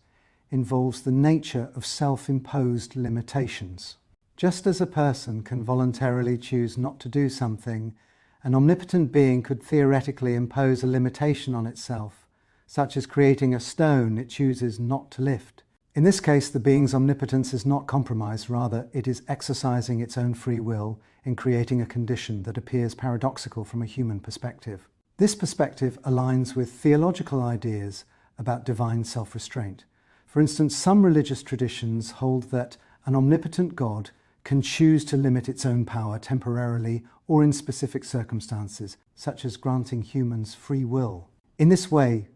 involves the nature of self-imposed limitations. Just as a person can voluntarily choose not to do something, an omnipotent being could theoretically impose a limitation on itself, such as creating a stone it chooses not to lift. In this case, the being's omnipotence is not compromised, rather it is exercising its own free will in creating a condition that appears paradoxical from a human perspective. This perspective aligns with theological ideas about divine self-restraint. For instance, some religious traditions hold that an omnipotent God can choose to limit its own power temporarily or in specific circumstances, such as granting humans free will. In this way,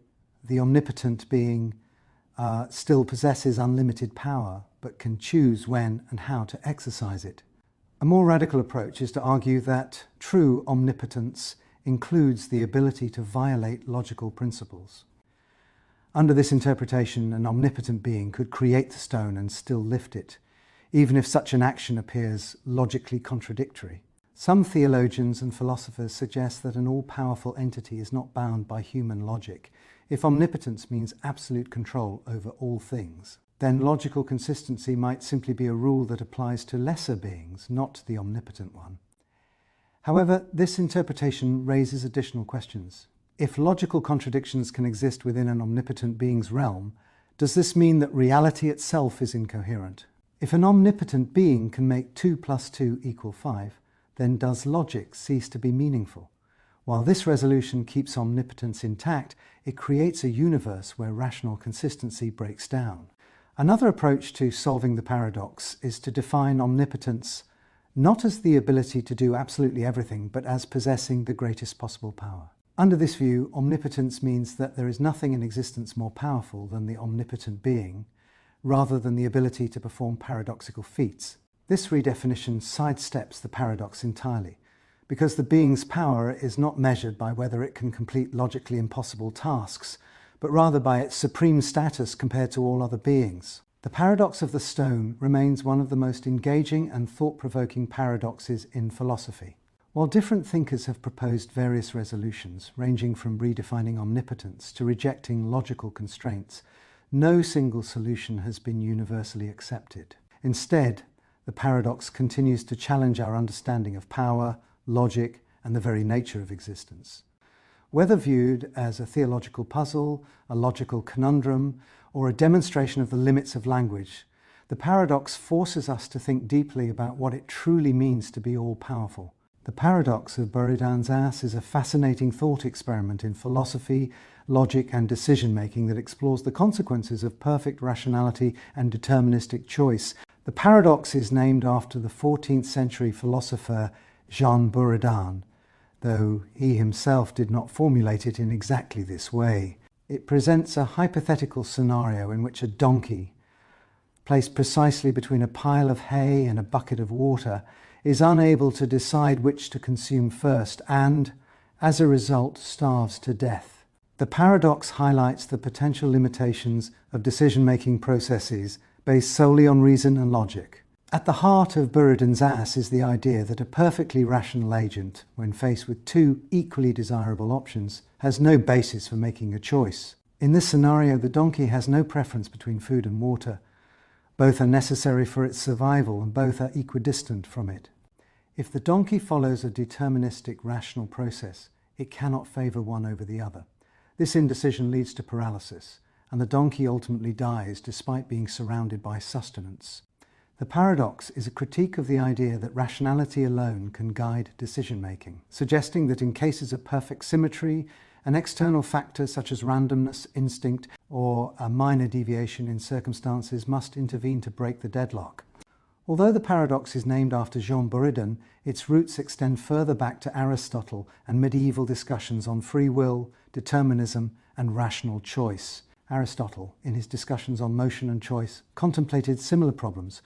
the omnipotent being still possesses unlimited power, but can choose when and how to exercise it. A more radical approach is to argue that true omnipotence includes the ability to violate logical principles. Under this interpretation, an omnipotent being could create the stone and still lift it, even if such an action appears logically contradictory. Some theologians and philosophers suggest that an all-powerful entity is not bound by human logic. If omnipotence means absolute control over all things, then logical consistency might simply be a rule that applies to lesser beings, not the omnipotent one. However, this interpretation raises additional questions. If logical contradictions can exist within an omnipotent being's realm, does this mean that reality itself is incoherent? If an omnipotent being can make 2 + 2 = 5, then does logic cease to be meaningful? While this resolution keeps omnipotence intact, it creates a universe where rational consistency breaks down. Another approach to solving the paradox is to define omnipotence not as the ability to do absolutely everything, but as possessing the greatest possible power. Under this view, omnipotence means that there is nothing in existence more powerful than the omnipotent being, rather than the ability to perform paradoxical feats. This redefinition sidesteps the paradox entirely, because the being's power is not measured by whether it can complete logically impossible tasks, but rather by its supreme status compared to all other beings. The paradox of the stone remains one of the most engaging and thought-provoking paradoxes in philosophy. While different thinkers have proposed various resolutions, ranging from redefining omnipotence to rejecting logical constraints, no single solution has been universally accepted. Instead, the paradox continues to challenge our understanding of power, logic, and the very nature of existence. Whether viewed as a theological puzzle, a logical conundrum, or a demonstration of the limits of language, the paradox forces us to think deeply about what it truly means to be all-powerful. The paradox of Buridan's ass is a fascinating thought experiment in philosophy, logic, and decision-making that explores the consequences of perfect rationality and deterministic choice. The paradox is named after the 14th century philosopher Jean Buridan, though he himself did not formulate it in exactly this way. It presents a hypothetical scenario in which a donkey, placed precisely between a pile of hay and a bucket of water, is unable to decide which to consume first and, as a result, starves to death. The paradox highlights the potential limitations of decision-making processes based solely on reason and logic. At the heart of Buridan's ass is the idea that a perfectly rational agent, when faced with two equally desirable options, has no basis for making a choice. In this scenario, the donkey has no preference between food and water. Both are necessary for its survival and both are equidistant from it. If the donkey follows a deterministic rational process, it cannot favour one over the other. This indecision leads to paralysis, and the donkey ultimately dies despite being surrounded by sustenance. The paradox is a critique of the idea that rationality alone can guide decision-making, suggesting that in cases of perfect symmetry, an external factor such as randomness, instinct, or a minor deviation in circumstances must intervene to break the deadlock. Although the paradox is named after Jean Buridan, its roots extend further back to Aristotle and medieval discussions on free will, determinism, and rational choice. Aristotle, in his discussions on motion and choice, contemplated similar problems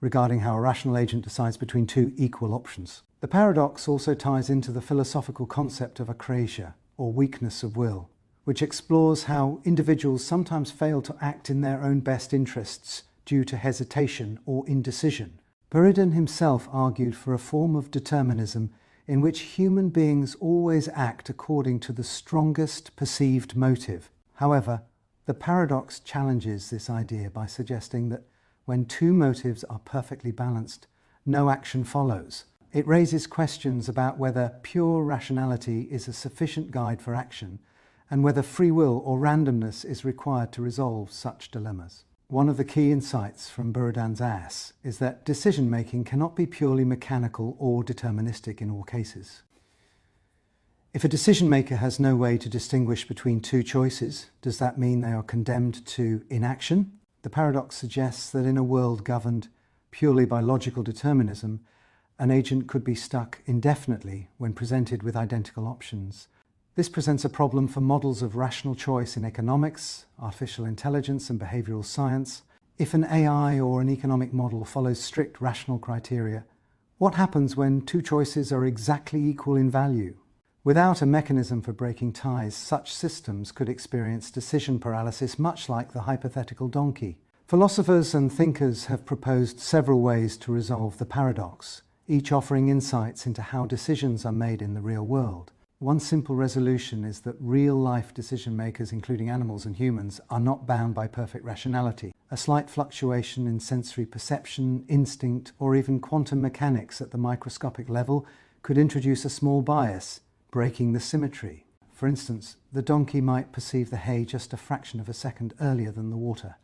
regarding how a rational agent decides between two equal options. The paradox also ties into the philosophical concept of acrasia, or weakness of will, which explores how individuals sometimes fail to act in their own best interests due to hesitation or indecision. Buridan himself argued for a form of determinism in which human beings always act according to the strongest perceived motive. However, the paradox challenges this idea by suggesting that when two motives are perfectly balanced, no action follows. It raises questions about whether pure rationality is a sufficient guide for action, and whether free will or randomness is required to resolve such dilemmas. One of the key insights from Buridan's Ass is that decision-making cannot be purely mechanical or deterministic in all cases. If a decision-maker has no way to distinguish between two choices, does that mean they are condemned to inaction? The paradox suggests that in a world governed purely by logical determinism, an agent could be stuck indefinitely when presented with identical options. This presents a problem for models of rational choice in economics, artificial intelligence, and behavioral science. If an AI or an economic model follows strict rational criteria, what happens when two choices are exactly equal in value? Without a mechanism for breaking ties, such systems could experience decision paralysis, much like the hypothetical donkey. Philosophers and thinkers have proposed several ways to resolve the paradox, each offering insights into how decisions are made in the real world. One simple resolution is that real-life decision-makers, including animals and humans, are not bound by perfect rationality. A slight fluctuation in sensory perception, instinct, or even quantum mechanics at the microscopic level could introduce a small bias, breaking the symmetry. For instance, the donkey might perceive the hay just a fraction of a second earlier than the water,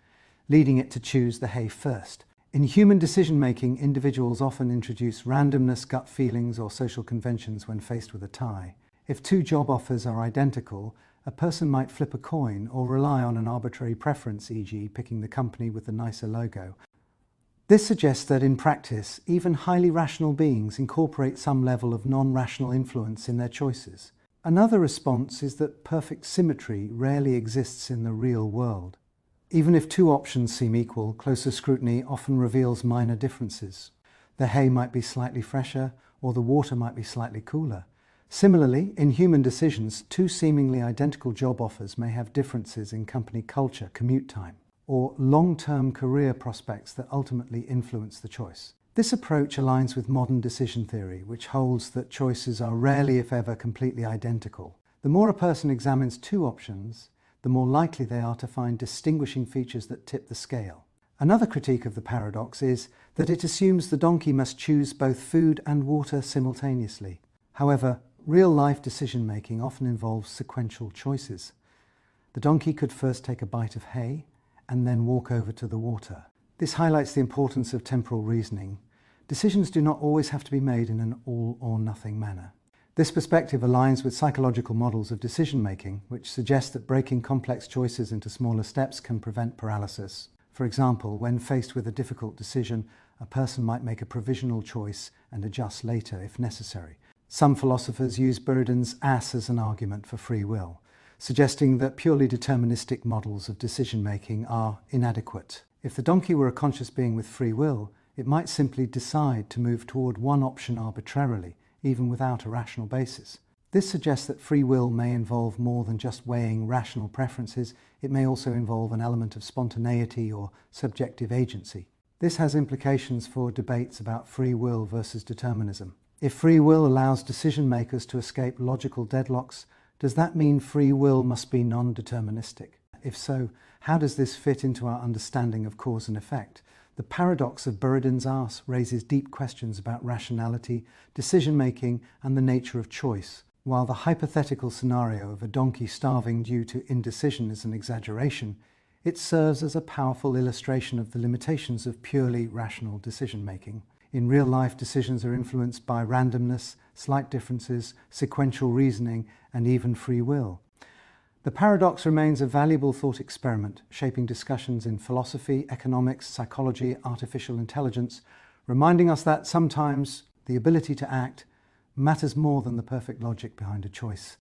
leading it to choose the hay first. In human decision-making, individuals often introduce randomness, gut feelings, or social conventions when faced with a tie. If two job offers are identical, a person might flip a coin or rely on an arbitrary preference, e.g. picking the company with the nicer logo. This suggests that in practice, even highly rational beings incorporate some level of non-rational influence in their choices. Another response is that perfect symmetry rarely exists in the real world. Even if two options seem equal, closer scrutiny often reveals minor differences. The hay might be slightly fresher, or the water might be slightly cooler. Similarly, in human decisions, two seemingly identical job offers may have differences in company culture, commute time, or long-term career prospects that ultimately influence the choice. This approach aligns with modern decision theory, which holds that choices are rarely, if ever, completely identical. The more a person examines two options, the more likely they are to find distinguishing features that tip the scale. Another critique of the paradox is that it assumes the donkey must choose both food and water simultaneously. However, real-life decision-making often involves sequential choices. The donkey could first take a bite of hay and then walk over to the water. This highlights the importance of temporal reasoning. Decisions do not always have to be made in an all-or-nothing manner. This perspective aligns with psychological models of decision-making, which suggest that breaking complex choices into smaller steps can prevent paralysis. For example, when faced with a difficult decision, a person might make a provisional choice and adjust later if necessary. Some philosophers use Buridan's Ass as an argument for free will, suggesting that purely deterministic models of decision-making are inadequate. If the donkey were a conscious being with free will, it might simply decide to move toward one option arbitrarily, even without a rational basis. This suggests that free will may involve more than just weighing rational preferences. It may also involve an element of spontaneity or subjective agency. This has implications for debates about free will versus determinism. If free will allows decision makers to escape logical deadlocks, does that mean free will must be non-deterministic? If so, how does this fit into our understanding of cause and effect? The paradox of Buridan's Ass raises deep questions about rationality, decision-making, and the nature of choice. While the hypothetical scenario of a donkey starving due to indecision is an exaggeration, it serves as a powerful illustration of the limitations of purely rational decision-making. In real life, decisions are influenced by randomness, slight differences, sequential reasoning, and even free will. The paradox remains a valuable thought experiment, shaping discussions in philosophy, economics, psychology, artificial intelligence, reminding us that sometimes the ability to act matters more than the perfect logic behind a choice.